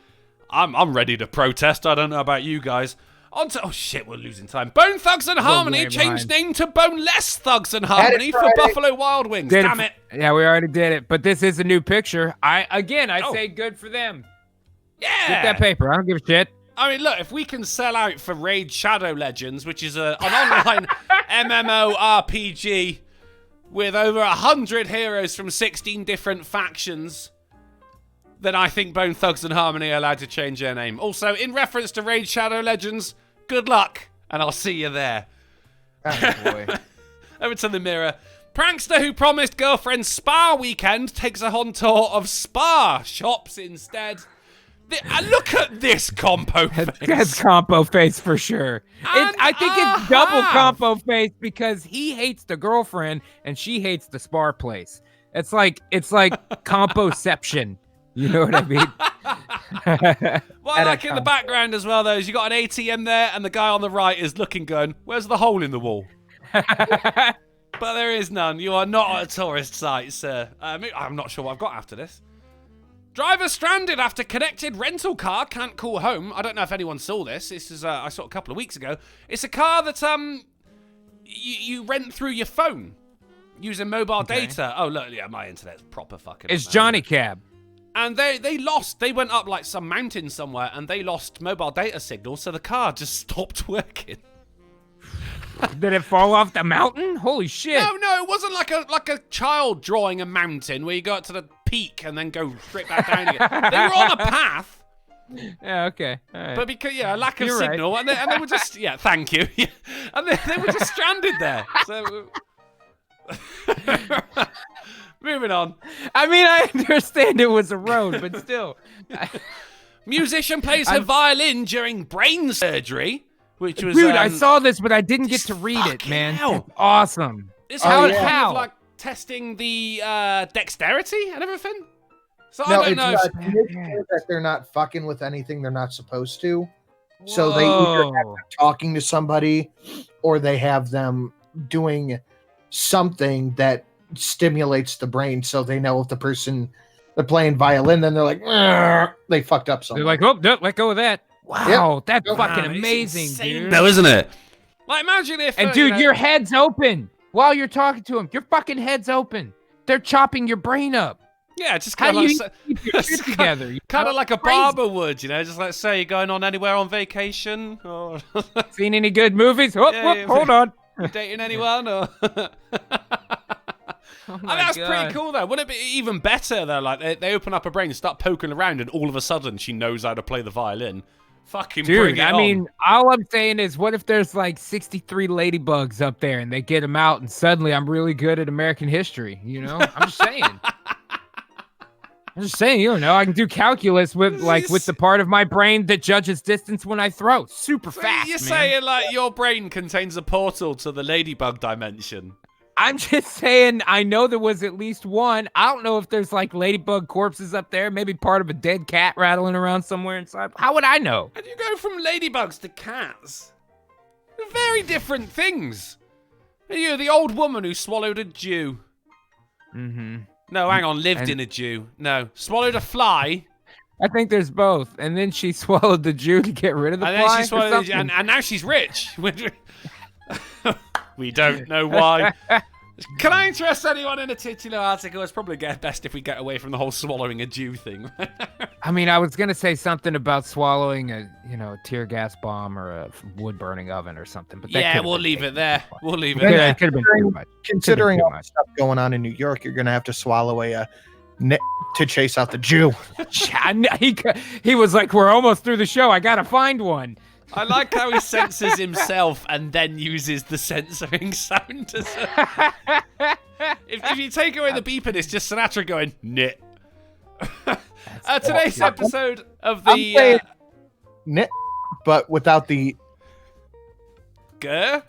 I'm ready to protest. I don't know about you guys. Oh shit, we're losing time. Bone Thugs and Harmony way changed behind. name to Boneless Thugs and Harmony for Friday. Buffalo Wild Wings. Damn it. Yeah, we already did it. But this is a new picture. I Oh. say good for them. Yeah. Get that paper. I don't give a shit. I mean, look, if we can sell out for Raid Shadow Legends, which is an online MMORPG with over 100 heroes from 16 different factions, then I think Bone Thugs and Harmony are allowed to change their name. Also, in reference to Raid Shadow Legends, good luck, and I'll see you there. Oh, boy. Over to the mirror. Prankster who promised girlfriend spa weekend takes a on tour of spa shops instead. Look at this compo face. That's compo face for sure. And I think it's double compo face because he hates the girlfriend and she hates the spar place. It's like compoception. You know what I mean? What I like in the background as well, though, is you got an ATM there and the guy on the right is looking going, where's the hole in the wall? But there is none. You are not at a tourist site, sir. I'm not sure what I've got after this. Driver stranded after connected rental car can't call home. I don't know if anyone saw this. This is I saw it a couple of weeks ago. It's a car that you rent through your phone using mobile data. Oh look, yeah, my internet's proper fucking. It's amazing. Johnny Cab. And they went up like some mountain somewhere and they lost mobile data signal, so the car just stopped working. Did it fall off the mountain? Holy shit. No, it wasn't like a child drawing a mountain where you go up to the peak and then go straight back down again. They were on a path. Yeah, okay. All right. But because, lack of You're right. signal, and they were just, thank you. And they were just stranded there. So, moving on. I mean, I understand it was a road, but still. Musician plays her violin during brain surgery, which was... Dude, I saw this, but I didn't get to read it, man. hell. It's awesome. It's How? like testing the dexterity and everything. So No, I don't know. it's to make sure that they're not fucking with anything they're not supposed to. So they either have them talking to somebody or they have them doing something that stimulates the brain so they know if the person they're playing violin, then they're like, "Argh," they fucked up something. They're like, oh, no, let go of that. Wow, that's fucking Man, it's amazing, insane dude. though, isn't it? Like, imagine if... And dude, your head's open while you're talking to him. Your fucking head's open. They're chopping your brain up. Yeah, just How kind do of you like... keep your shit together? Kind of like a Crazy. barber would, just like say you're going on anywhere on vacation or Seen any good movies? Oh, Yeah, hold on. dating anyone or... Oh And my that's God. pretty cool, though. Wouldn't it be even better, though? Like, they open up her brain and start poking around, and all of a sudden, she knows how to play the violin. Fucking bring Dude, it I on. mean, all I'm saying is, what if there's like 63 ladybugs up there and they get them out and suddenly I'm really good at American history, you know? I'm just saying. I'm just saying, you know, I can do calculus with the part of my brain that judges distance when I throw. Super So fast, you're man. saying, like, your brain contains a portal to the ladybug dimension. I'm just saying, I know there was at least one. I don't know if there's like ladybug corpses up there, maybe part of a dead cat rattling around somewhere inside. How would I know? And you go from ladybugs to cats. They're very different things. You're the old woman who swallowed a Jew. Mm-hmm. No, hang on, lived in a Jew. No, swallowed a fly. I think there's both. And then she swallowed the Jew to get rid of the And fly. then she or swallowed something. and now she's rich. We don't know why. Can I interest anyone in a titular article? It's probably best if we get away from the whole swallowing a Jew thing. I mean, I was gonna say something about swallowing a tear gas bomb or a wood burning oven or something, but that Yeah, could've we'll been leave taken it there. too far. We'll leave it Yeah, there. it could have been too much. Considering Could've all been the stuff going on in New York, you're gonna have to swallow a to chase out the Jew. He was like, "We're almost through the show. I gotta find one." I like how he censors himself and then uses the censoring sound as if you take away the beeping, it's just Sinatra going, nit. Today's episode of the... Nit, but without the... Grr?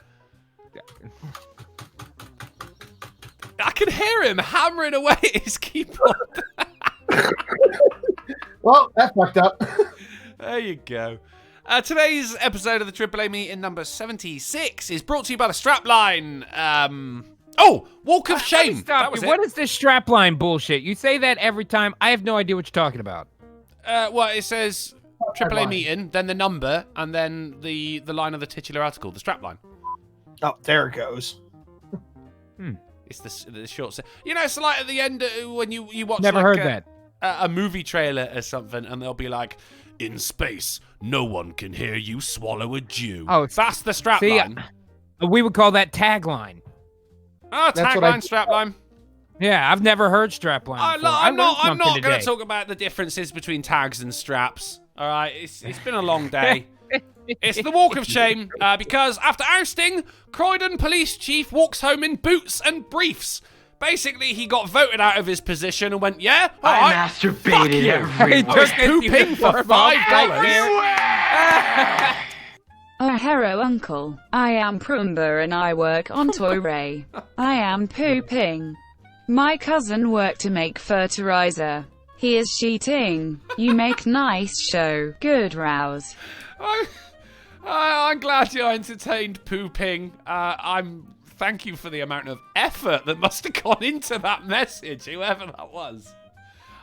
I can hear him hammering away at his keyboard. Well, that fucked up. There you go. Today's episode of the AAA meeting number 76 is brought to you by the Strapline. Walk of Shame. Stop That was you. it. What is this strapline bullshit? You say that every time. I have no idea what you're talking about. Well, it says AAA meeting, then the number, and then the line of the titular article, the strapline. Oh, there it goes. It's the short. It's like at the end when you watch. Never like heard that. A movie trailer or something, and they'll be like, "In space, no one can hear you swallow a Jew." Oh, that's the See, strapline. we would call that tagline. That's what Tagline, strapline. Yeah, I've never heard strapline. before. I'm not learned going something to today. talk about the differences between tags and straps. All right, it's been a long day. It's the walk of shame because after ousting, Croydon police chief walks home in boots and briefs. Basically, he got voted out of his position and went, "Yeah, all right, masturbated He every took I was his pooping for uniform off $5." right Oh, hello, uncle. I am Prumba and I work on Toray. I am pooping. My cousin worked to make fertilizer. He is cheating. You make nice show. Good rouse. I'm glad you entertained pooping. Thank you for the amount of effort that must have gone into that message, whoever that was.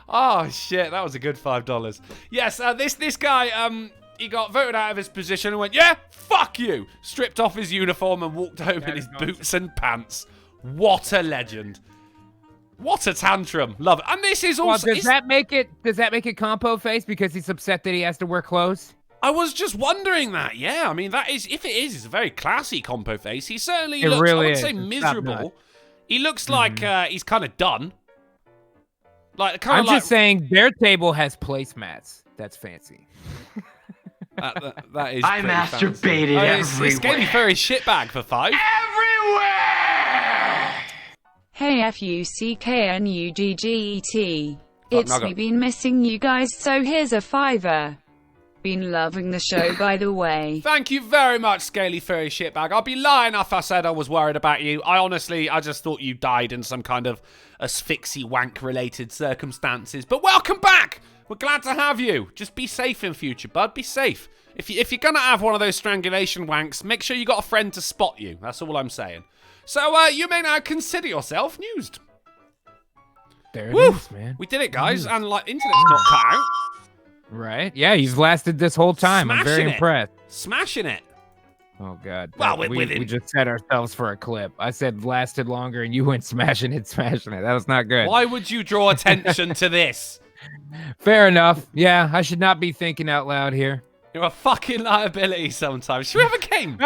Oh shit, that was a good $5. Yes, this guy, he got voted out of his position and went, "Yeah, fuck you!" Stripped off his uniform and walked home in his boots and pants. What a legend! What a tantrum! Love it. And this is also. Well, does that make it compo face because he's upset that he has to wear clothes? I was just wondering that. Yeah, I mean that is, if it is, it's a very classy compo face. He certainly It looks. really I would is. say It's miserable. top-notch. He looks like he's kind of done. Like, I'm just saying their table has placemats. That's fancy. That is. I masturbated everywhere. It's Scaly Furry shitbag for 5. Everywhere! Hey FUCKNUGGET. It's Nugget. me been missing you guys, so here's a $5. Been loving the show, by the way. Thank you very much, Scaly Furry shitbag. I'd be lying if I said I was worried about you. I just thought you died in some kind of asphyxie wank-related circumstances. But welcome back! We're glad to have you. Just be safe in future, bud. Be safe. If you're going to have one of those strangulation wanks, make sure you got a friend to spot you. That's all I'm saying. So, you may now consider yourself newsed. There it is, man. We did it, guys. And, internet's not cut out. Right? Yeah, you've lasted this whole time. I'm very impressed. Smashing it. Oh, God. Well, we just set ourselves for a clip. I said lasted longer, and you went smashing it. That was not good. Why would you draw attention to this? Fair enough. Yeah, I should not be thinking out loud here. You're a fucking liability sometimes. Should we have a game?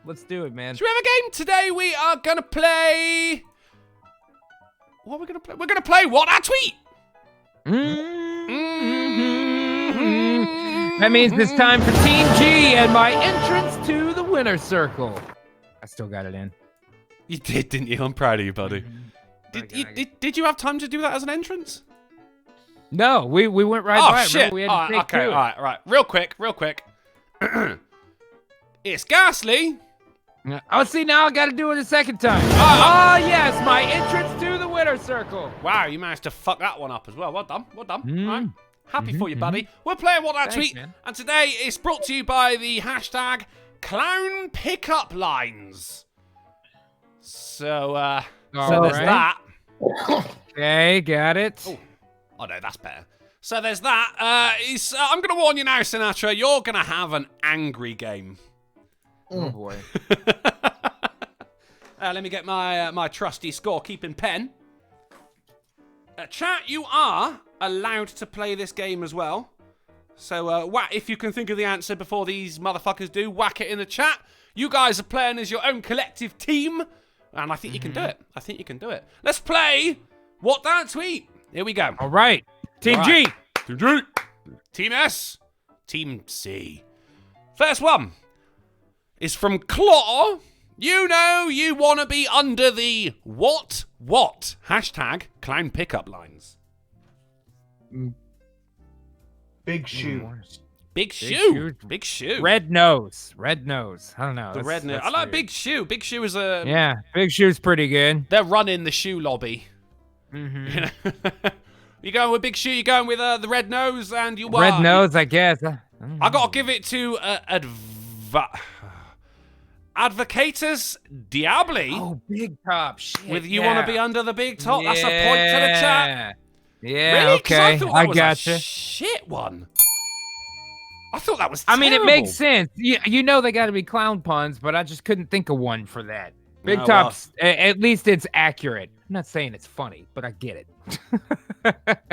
Let's do it, man. Should we have a game? Today we are going to play... What are we going to play? We're going to play What I Tweet. That means it's time for Team G and my entrance to the winner's circle. I still got it in. You did, didn't you? I'm proud of you, buddy. Did you have time to do that as an entrance? No, we went right by it. Shit. Remember, we had to take okay, two. all right. Real quick. It's Ghastly. Oh, see, now I got to do it a second time. Oh, yes, my entrance to the winner's circle. Wow, you managed to fuck that one up as well. Well done. All right. Happy for you, buddy. We're playing What I Tweet, man. And today it's brought to you by the hashtag Clown Pickup Lines. So there's that. Okay, got it. Oh no, that's better. So there's that. I'm going to warn you now, Sinatra, you're going to have an angry game. Oh, boy. Let me get my trusty scorekeeping pen. Chat, you are allowed to play this game as well. So if you can think of the answer before these motherfuckers do, whack it in the chat. You guys are playing as your own collective team. And I think you can do it. Let's play What That Tweet. Here we go. All right. Team G. Team G. Team S. Team C. First one is from Claw. You know you want to be under the what? Hashtag Clown Pickup Lines. Big shoe. Big shoe. Red nose. I don't know. The red nose. I like Big Shoe. Big Shoe is a... Yeah, Big Shoe's pretty good. They're running the shoe lobby. Mm-hmm. You know? You going with Big Shoe, you going with the red nose, and you are... Red nose, I guess. I got to give it to Advocatus Diabli. Oh, big top. Shit, with you want to be under the big top. That's a point to the chat. Yeah, really? okay. I thought that was gotcha. a shit one. I thought that was terrible. I mean, it makes sense. You know they got to be clown puns, but I just couldn't think of one for that. Big Top's, at least it's accurate. I'm not saying it's funny, but I get it.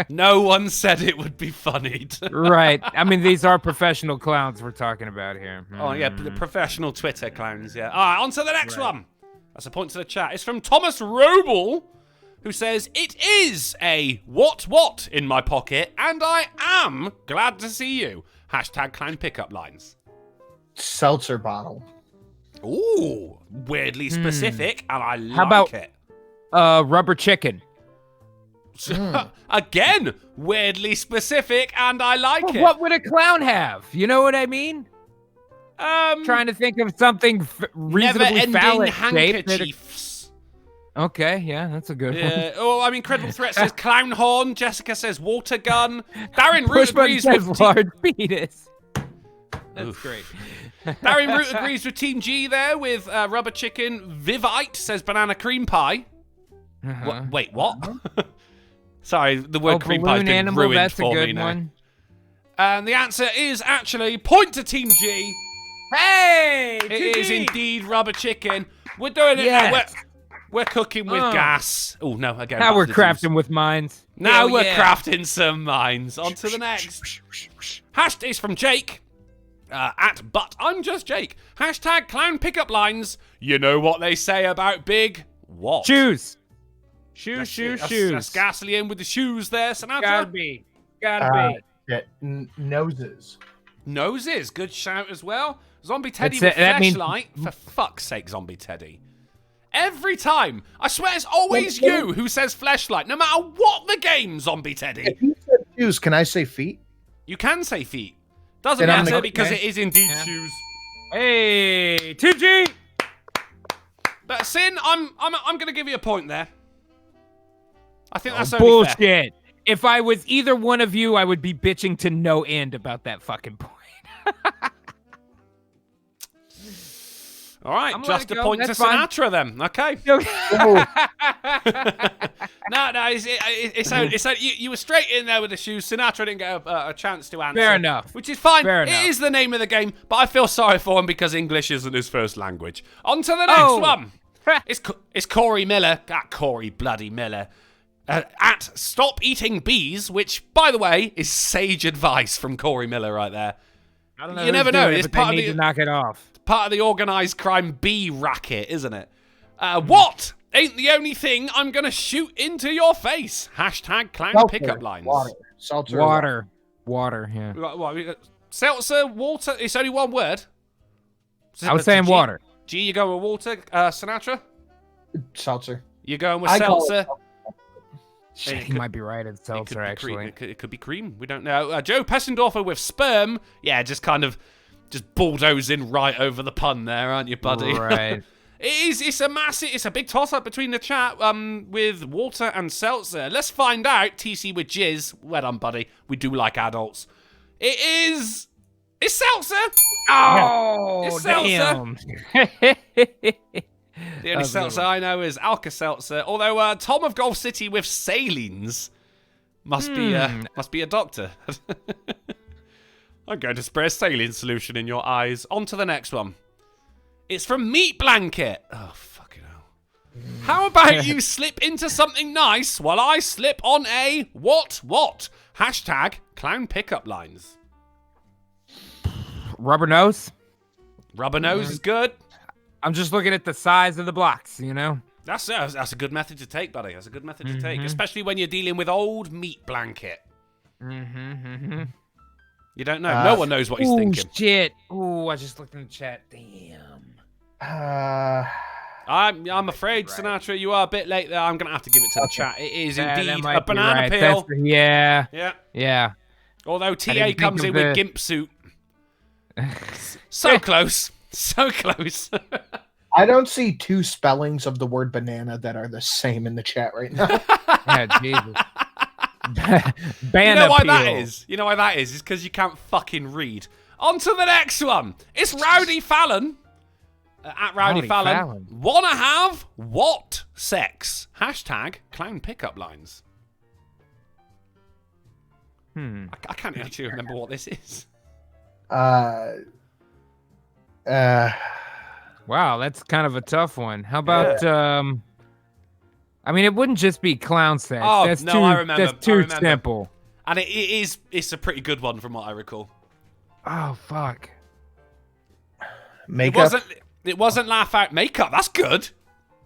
No one said it would be funny. Right. I mean, these are professional clowns we're talking about here. Oh, yeah, the professional Twitter clowns, yeah. All right, on to the next one. That's a point to the chat. It's from Thomas Roble, who says, it is a what in my pocket, and I am glad to see you. Hashtag Clown Pickup Lines. Seltzer bottle. Ooh, weirdly specific, and I like How about, it. Rubber chicken. Again, weirdly specific, and I like it. What would a clown have? You know what I mean? Trying to think of something reasonably phallic shaped. Handkerchiefs. Okay, yeah, that's a good one. Oh, I mean, Credible Threat says clown horn. Jessica says water gun. Darren Root Pushbutton agrees says with large penis. That's Oof. great. Darren Root agrees with Team G there with Rubber Chicken. Vivite says banana cream pie. Wait, what? Sorry, the word cream pie has been animal, ruined that's for a good me now. one. And the answer is actually point to Team G. Hey! It is indeed Rubber Chicken. We're doing it now. We're cooking with gas. Oh, no, again. Now we're crafting with minds. Now we're crafting some minds. On to the next. Hashtag is from Jake. But I'm just Jake. Hashtag Clown Pickup Lines. You know what they say about big what? Shoes. Shoes. That's ghastly in with the shoes there, Sinatra. Gotta be. Noses. Noses, good shout as well. Zombie Teddy That's with it, that means- flashlight. For fuck's sake, Zombie Teddy. Every time. I swear it's always you who says flashlight, no matter what the game, Zombie Teddy. If you said shoes, can I say feet? You can say feet. Doesn't Then I'm matter gonna- because okay. it is indeed shoes. Hey, 2G. But Sin, I'm gonna give you a point there. I think that's only Bullshit. fair. If I was either one of you, I would be bitching to no end about that fucking point. All right, I'm just a letting it go. point to That's fine. Sinatra then. Okay. No, it's you were straight in there with the shoes. Sinatra didn't get a chance to answer. Fair enough. Which is fine. Fair It enough. is the name of the game, but I feel sorry for him because English isn't his first language. On to the next one. It's Corey Miller. Corey bloody Miller. At Stop Eating Bees, which, by the way, is sage advice from Corey Miller right there. I don't know. You never know. It, It's but part they of need the to knock it off. part of the organised crime bee racket, isn't it? What ain't the only thing I'm gonna shoot into your face? Hashtag clown Seltzer, pickup lines. Water. Seltzer. Water. Yeah. We got seltzer, water. It's only one word. I was saying G, water. G, you going with water? Sinatra? Seltzer. You going with I call it seltzer? Shit, he might be right. It's seltzer, actually. It could be cream. We don't know. Joe Pessendorfer with sperm. Yeah, just bulldozing right over the pun there, aren't you, buddy? Right. It's a big toss-up between the chat with water and seltzer. Let's find out. TC with jizz. Well done, buddy. We do like adults. It's seltzer. Oh, It's seltzer. damn. The only seltzer I know is Alka-Seltzer. Although Tom of Golf City with salines must be a doctor. I'm going to spray a saline solution in your eyes. On to the next one. It's from Meat Blanket. Oh, fucking hell. How about you slip into something nice while I slip on a what? Hashtag clown pickup lines. Rubber nose. Rubber nose is good. I'm just looking at the size of the blocks, you know? That's a good method to take, buddy. That's a good method to take, especially when you're dealing with old Meat Blanket. You don't know. No one knows what he's thinking. Shit. Ooh, I just looked in the chat. Damn. I'm afraid, Sinatra, you are a bit late there. I'm going to have to give it to the chat. It is indeed might a be banana right. peel. Yeah. Although TA didn't comes think in of with the- gimp suit. So close. So close. I don't see two spellings of the word banana that are the same in the chat right now. Yeah, Jesus. You know why that is? You know why that is? It's because you can't fucking read. On to the next one. It's Rowdy Fallon. At Rowdy Fallon. Wanna have what sex? Hashtag clown pickup lines. I can't actually remember what this is. Wow, that's kind of a tough one. How about I mean, it wouldn't just be clown sex. Oh, that's no, too, I remember. That's too simple. And it's a pretty good one from what I recall. Oh, fuck. Makeup. It wasn't laugh out makeup. That's good.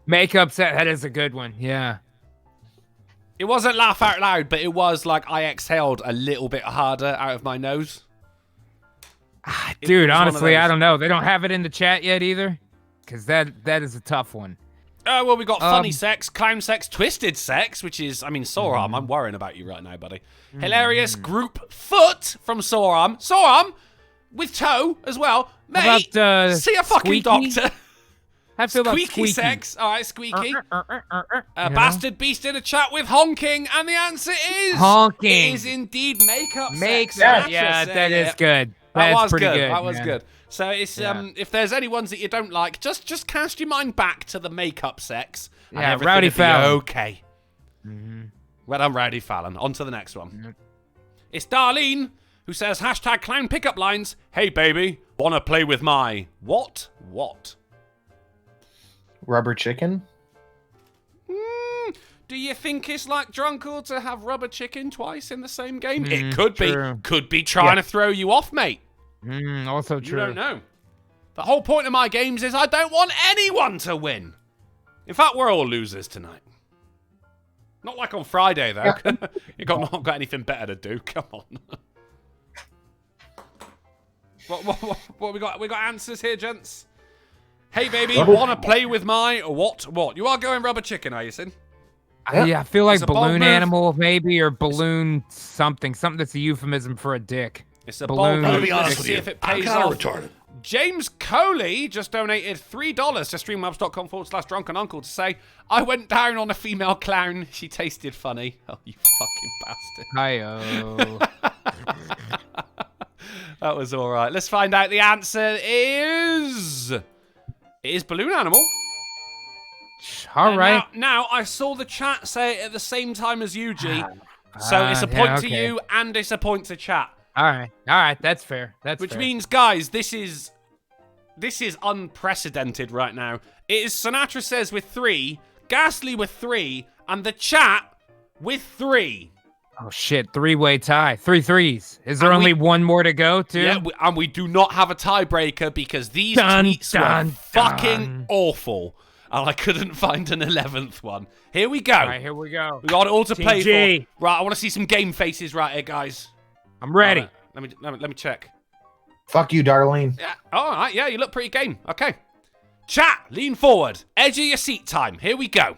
Makeup set, that is a good one. Yeah. It wasn't laugh out loud, but it was like I exhaled a little bit harder out of my nose. Dude, was one of honestly, I those. don't know. They don't have it in the chat yet either. Because that is a tough one. Well, we got funny sex, clown sex, twisted sex, which is, Sorearm. I'm worrying about you right now, buddy. Hilarious group foot from Sorearm. Sorearm with toe as well. Mate, How about, see a fucking squeaky? doctor. How feel about Squeaky squeaky sex. All right, squeaky. You know? Bastard beast in a chat with honking, and the answer is Honking. It is indeed makeup Makes sex. sense. Yeah, Sinatra that is said it. good. That That's was pretty good. That was yeah. good. So it's if there's any ones that you don't like, just cast your mind back to the makeup sex. And Yeah, everything Rowdy will be Fallon. okay. Well done, Rowdy Fallon. On to the next one. It's Darlene who says hashtag clown pickup lines. Hey baby, wanna play with my what? Rubber chicken. Do you think it's like Drunkle to have rubber chicken twice in the same game? It true. could be trying to throw you off, mate. Also You true. don't know. The whole point of my games is I don't want anyone to win. In fact, we're all losers tonight. Not like on Friday, though. You not got anything better to do. Come on. What we got? We got answers here, gents. Hey, baby, want to play with my what? What? You are going rubber chicken, are you, Sin? Yeah, I feel like It's a bold balloon move. animal, maybe, or balloon something that's a euphemism for a dick. It's a Balloon. bold I'm move. gonna be honest Let's with see you. if it I'm pays kind off. of retarded. James Coley just donated $3 to streamlabs.com /drunken uncle to say, I went down on a female clown. She tasted funny. Oh, you fucking bastard. Hi-oh. That was all right. Let's find out. The answer is... It is balloon animal. All right. Now, I saw the chat say it at the same time as you, G. So it's a point to you and it's a point to chat. All right, that's fair. Which means, guys, this is unprecedented right now. It is Sinatra Says with 3, Ghastly with 3, and the chat with 3. Oh shit, 3-way tie. 3 threes. Is there only one more to go, too? Yeah, and we do not have a tiebreaker because these tweets were fucking awful. And I couldn't find an 11th one. Here we go. All right, here we go. We got it all to Team play G. for. Right, I want to see some game faces right here, guys. I'm ready. Let me check. Fuck you, Darlene. Yeah. All right. Yeah, you look pretty game. Okay. Chat, lean forward. Edge of your seat time. Here we go.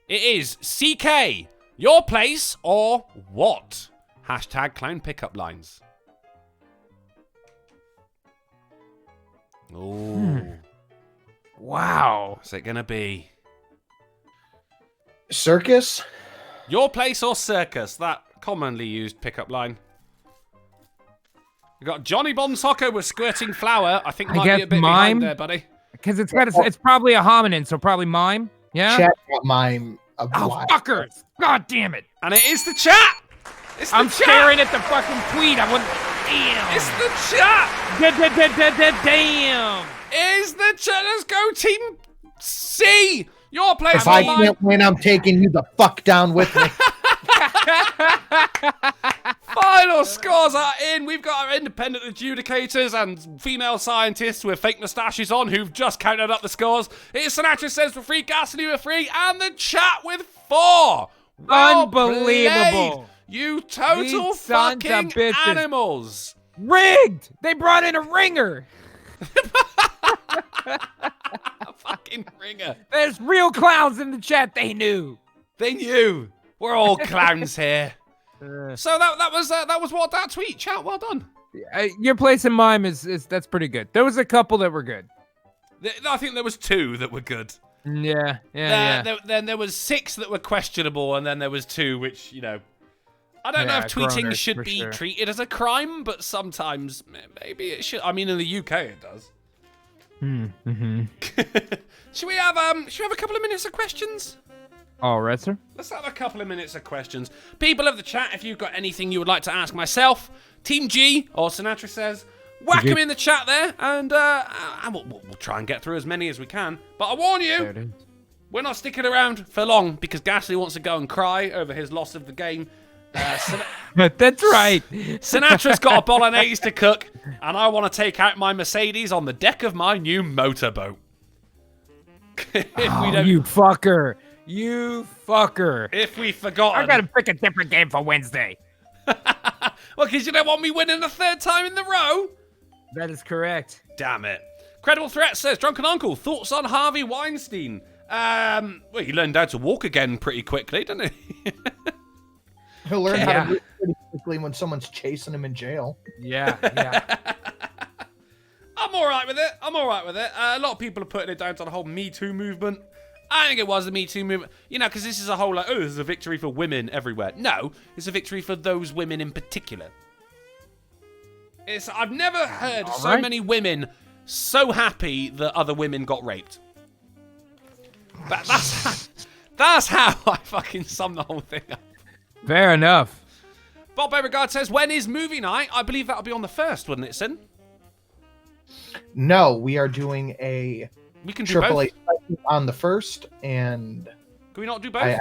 It is CK, your place or what? Hashtag clown pickup lines. Ooh. Wow. What's it gonna be? Circus? Your place or circus? That commonly used pickup line. We got Johnny Bonsocco with squirting flour. I think I might guess be a bit mime? behind there, buddy. Because it's probably a hominin, so probably mime. Yeah? Chat got mime. Oh, What? fuckers. God damn it. And it is the chat. It's the I'm chat. staring at the fucking tweet. I wouldn't. Damn. It's the chat. Damn. Is the chat. Let's go, Team C. Your place If I or mine. can't win, I'm taking you the fuck down with me. Final scores are in. We've got our independent adjudicators and female scientists with fake moustaches on who've just counted up the scores. It's Sinatra Says with 3, Ghastly with 3, and the chat with 4. Well Unbelievable. played, you total These sons of fucking bitches. animals. Rigged. They brought in a ringer. Fucking ringer. There's real clowns in the chat. They knew. They knew. We're all clowns here. So that was what that tweet. Chat, well done. Your place in mime is that's pretty good. There was a couple that were good. I think there was 2 that were good. Yeah. Then there was 6 that were questionable, and then there was 2 which, you know, I don't know if tweeting groaners, should for be sure. treated as a crime, but sometimes maybe it should. I mean, in the UK it does. Should we have a couple of minutes of questions? All right, sir. Let's have a couple of minutes of questions. People of the chat, if you've got anything you would like to ask myself, Team G, or Sinatra Says, whack them in the chat there, and we'll try and get through as many as we can. But I warn There you, it is. we're not sticking around for long, because Ghastly wants to go and cry over his loss of the game. That's right. Sinatra's got a bolognese to cook, and I want to take out my Mercedes on the deck of my new motorboat. You fucker. You fucker. If we forgot. I gotta pick a different game for Wednesday. Well, because you don't want me winning a 3rd time in the row. That is correct. Damn it. Credible Threat says, Drunken Uncle, thoughts on Harvey Weinstein? Well, he learned how to walk again pretty quickly, didn't he? He'll learn how to do it pretty quickly when someone's chasing him in jail. Yeah. I'm all right with it. A lot of people are putting it down to the whole Me Too movement. I think it was the Me Too movement. You know, because this is a whole, like, oh, this is a victory for women everywhere. No, it's a victory for those women in particular. I've never heard so many women so happy that other women got raped. That's how I fucking sum the whole thing up. Fair enough. Bob Beauregard says, when is movie night? I believe that'll be on the 1st, wouldn't it, Sin? No, we are doing a We can do AAA both. on the 1st, and Can we not do both?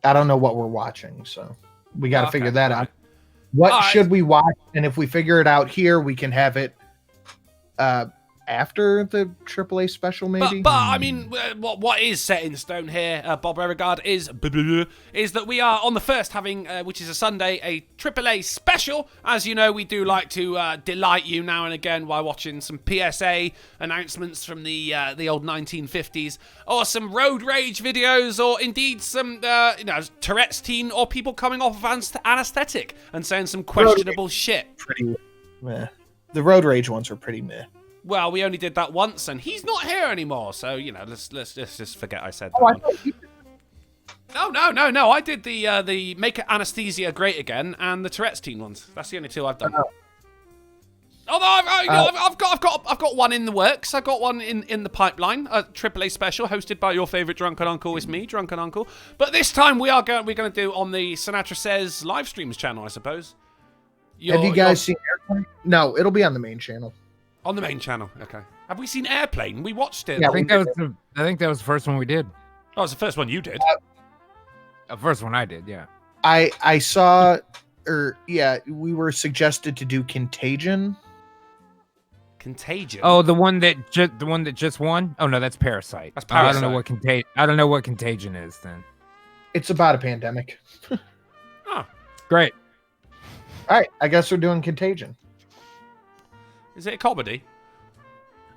I don't know what we're watching, so we got to figure that out. All What right. should we watch? And if we figure it out here, we can have it after the AAA special, maybe. But I mean, what is set in stone here, Bob Beauregard, is that we are on the first having, which is a Sunday, a AAA special. As you know, we do like to delight you now and again by watching some PSA announcements from the old 1950s, or some road rage videos, or indeed some Tourette's teen, or people coming off of anesthetic and saying some questionable shit. Pretty meh. The road rage ones were pretty meh. Well, we only did that once, and he's not here anymore. So let's just forget I said that. No. I did the Make Anesthesia Great Again and the Tourette's teen ones. That's the only two I've done. Although I've got one in the works. I've got one in the pipeline. A AAA special hosted by your favorite drunken uncle. It's me, Drunken Uncle. But this time we're going to do on the Sinatra Says live streams channel, I suppose. Have you guys seen Airplane? No, it'll be on the main channel. On the main channel, okay. Have we seen Airplane? We watched it. Yeah, I think that was the first one we did. Oh, it's the first one you did. The first one I did, yeah. I saw, we were suggested to do Contagion. Contagion. Oh, the one that just won. Oh no, that's Parasite. That's Parasite. I don't know what Contagion is then. It's about a pandemic. Oh, great. All right, I guess we're doing Contagion. Is it a comedy?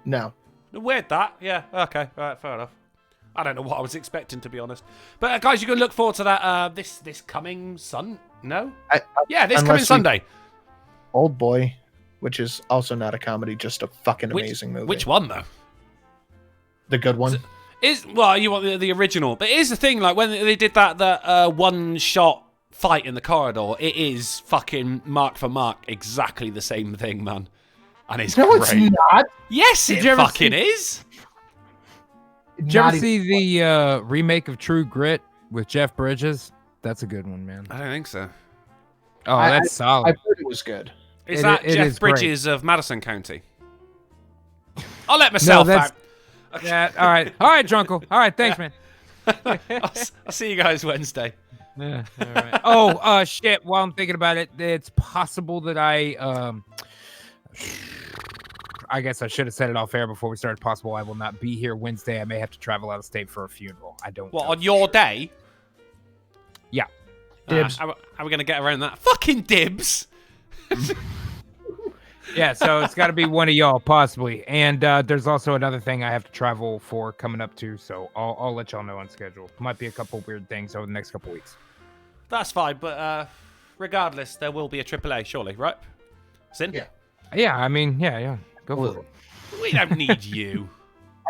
No. Weird that. Yeah. Okay. All right. Fair enough. I don't know what I was expecting, to be honest. But guys, you can look forward to that this coming No. This coming Sunday. Old Boy, which is also not a comedy, just a fucking amazing movie. Which one though? The good one. You want the original? But here's the thing: like when they did that one shot fight in the corridor, it is fucking mark for mark exactly the same thing, man. And it's no, great. It's not. Yes, it fucking is. Did you ever see the remake of True Grit with Jeff Bridges? That's a good one, man. I don't think so. Oh, that's solid. I heard it was good. Is that Jeff Bridges of Madison County? I'll let myself out. Yeah, all right, Drunkle. All right, thanks, man. I'll see you guys Wednesday. Yeah, all right. Oh, shit. While I'm thinking about it, it's possible that I guess I should have said it off air before we started. Possible I will not be here Wednesday. I may have to travel out of state for a funeral. I don't know. On your day? Yeah. Dibs. How are we going to get around that? Fucking dibs! Yeah, so it's got to be one of y'all, possibly. And there's also another thing I have to travel for coming up too, so I'll let y'all know on schedule. Might be a couple weird things over the next couple weeks. That's fine, but regardless, there will be a AAA, surely, right? Sin? Yeah. Yeah, I mean, yeah. Go for it. We don't need you.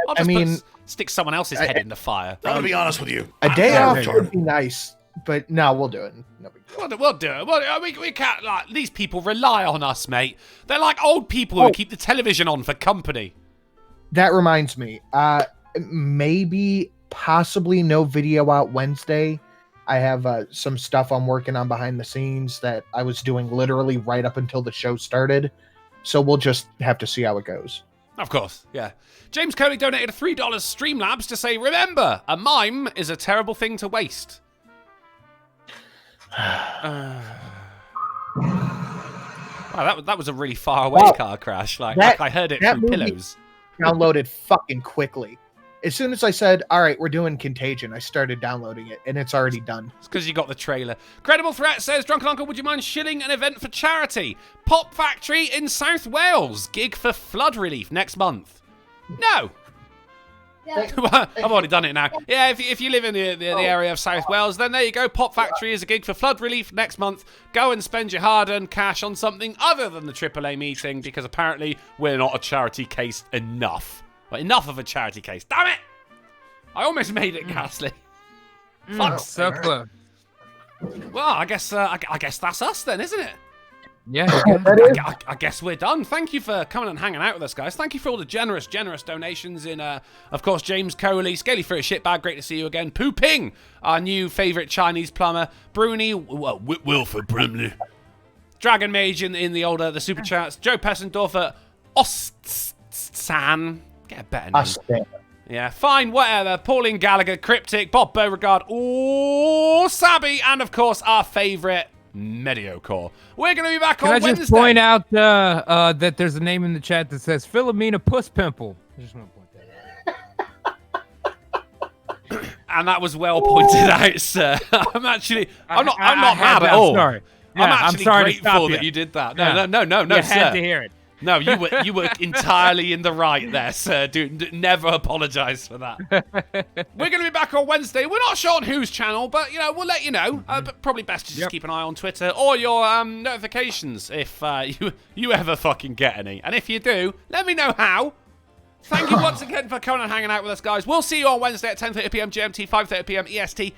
I'll just stick someone else's head in the fire. I'm gonna be honest with you. A day off would be nice, but no, we'll do it. No big deal. We'll do it. We can't. Like, these people rely on us, mate. They're like old people who keep the television on for company. That reminds me. Possibly no video out Wednesday. I have some stuff I'm working on behind the scenes that I was doing literally right up until the show started. So we'll just have to see how it goes. Of course, yeah. James Coley donated $3 Streamlabs to say, remember, a mime is a terrible thing to waste. Wow, that was a really far away car crash. Like I heard it through pillows. Downloaded fucking quickly. As soon as I said, all right, we're doing Contagion, I started downloading it, and it's already done. It's because you got the trailer. Credible Threat says, Drunken Uncle, would you mind shilling an event for charity? Pop Factory in South Wales. Gig for flood relief next month. No. Yeah. I've already done it now. Yeah, if you live in the area of South Wales, then there you go. Pop Factory is a gig for flood relief next month. Go and spend your hard-earned cash on something other than the AAA meeting, because apparently we're not a charity case enough. Well, enough of a charity case. Damn it! I almost made it, Ghastly. Fuck, so close. Well, I guess that's us then, isn't it? Yeah, I guess we're done. Thank you for coming and hanging out with us, guys. Thank you for all the generous donations in, of course, James Coley, Scaly for a shitbag. Great to see you again. Poo Ping, our new favourite Chinese plumber. Bruni, Wilford Brimley. Dragon Mage in the older, the super chats. Joe Pessendorfer, Ostsan. Get a better name. Yeah, fine, whatever. Pauline Gallagher, Cryptic, Bob Beauregard, Sabby, and of course our favourite mediocre. We're going to be back Can on I Wednesday. just point out that there's a name in the chat that says Philomena Puss Pimple? I just want to point that out. And that was well pointed out, sir. I'm not mad at I'm all. sorry. I'm Yeah, actually sorry to grateful stop that you. you did that. Yeah. No, You sir. had to hear it. No, you were entirely in the right there, sir. Never apologise for that. We're going to be back on Wednesday. We're not sure on whose channel, but we'll let you know. But probably best to just keep an eye on Twitter or your notifications if you ever fucking get any. And if you do, let me know how. Thank you once again for coming and hanging out with us, guys. We'll see you on Wednesday at 10:30 p.m. GMT, 5:30 p.m. EST,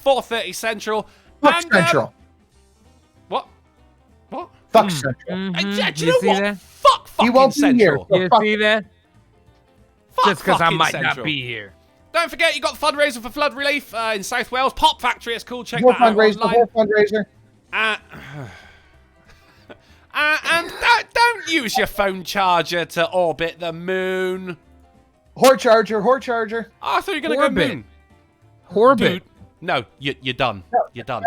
4:30 Central. Fuck Central. What? Fuck Central. Yeah, do You you see know what? that? Fuck fucking You won't be Central. here. You Fuck. see that? Fuck Just because I fucking might Central. not be here. Don't forget, you got the fundraiser for flood relief in South Wales. Pop Factory, it's cool. Check The whole that out fundraiser. The online. whole fundraiser. And don't use your phone charger to orbit the moon. Whore charger. Whore charger. Oh, I thought you were going to go Orbit. moon. Orbit. Dude, no, you're done. You're done.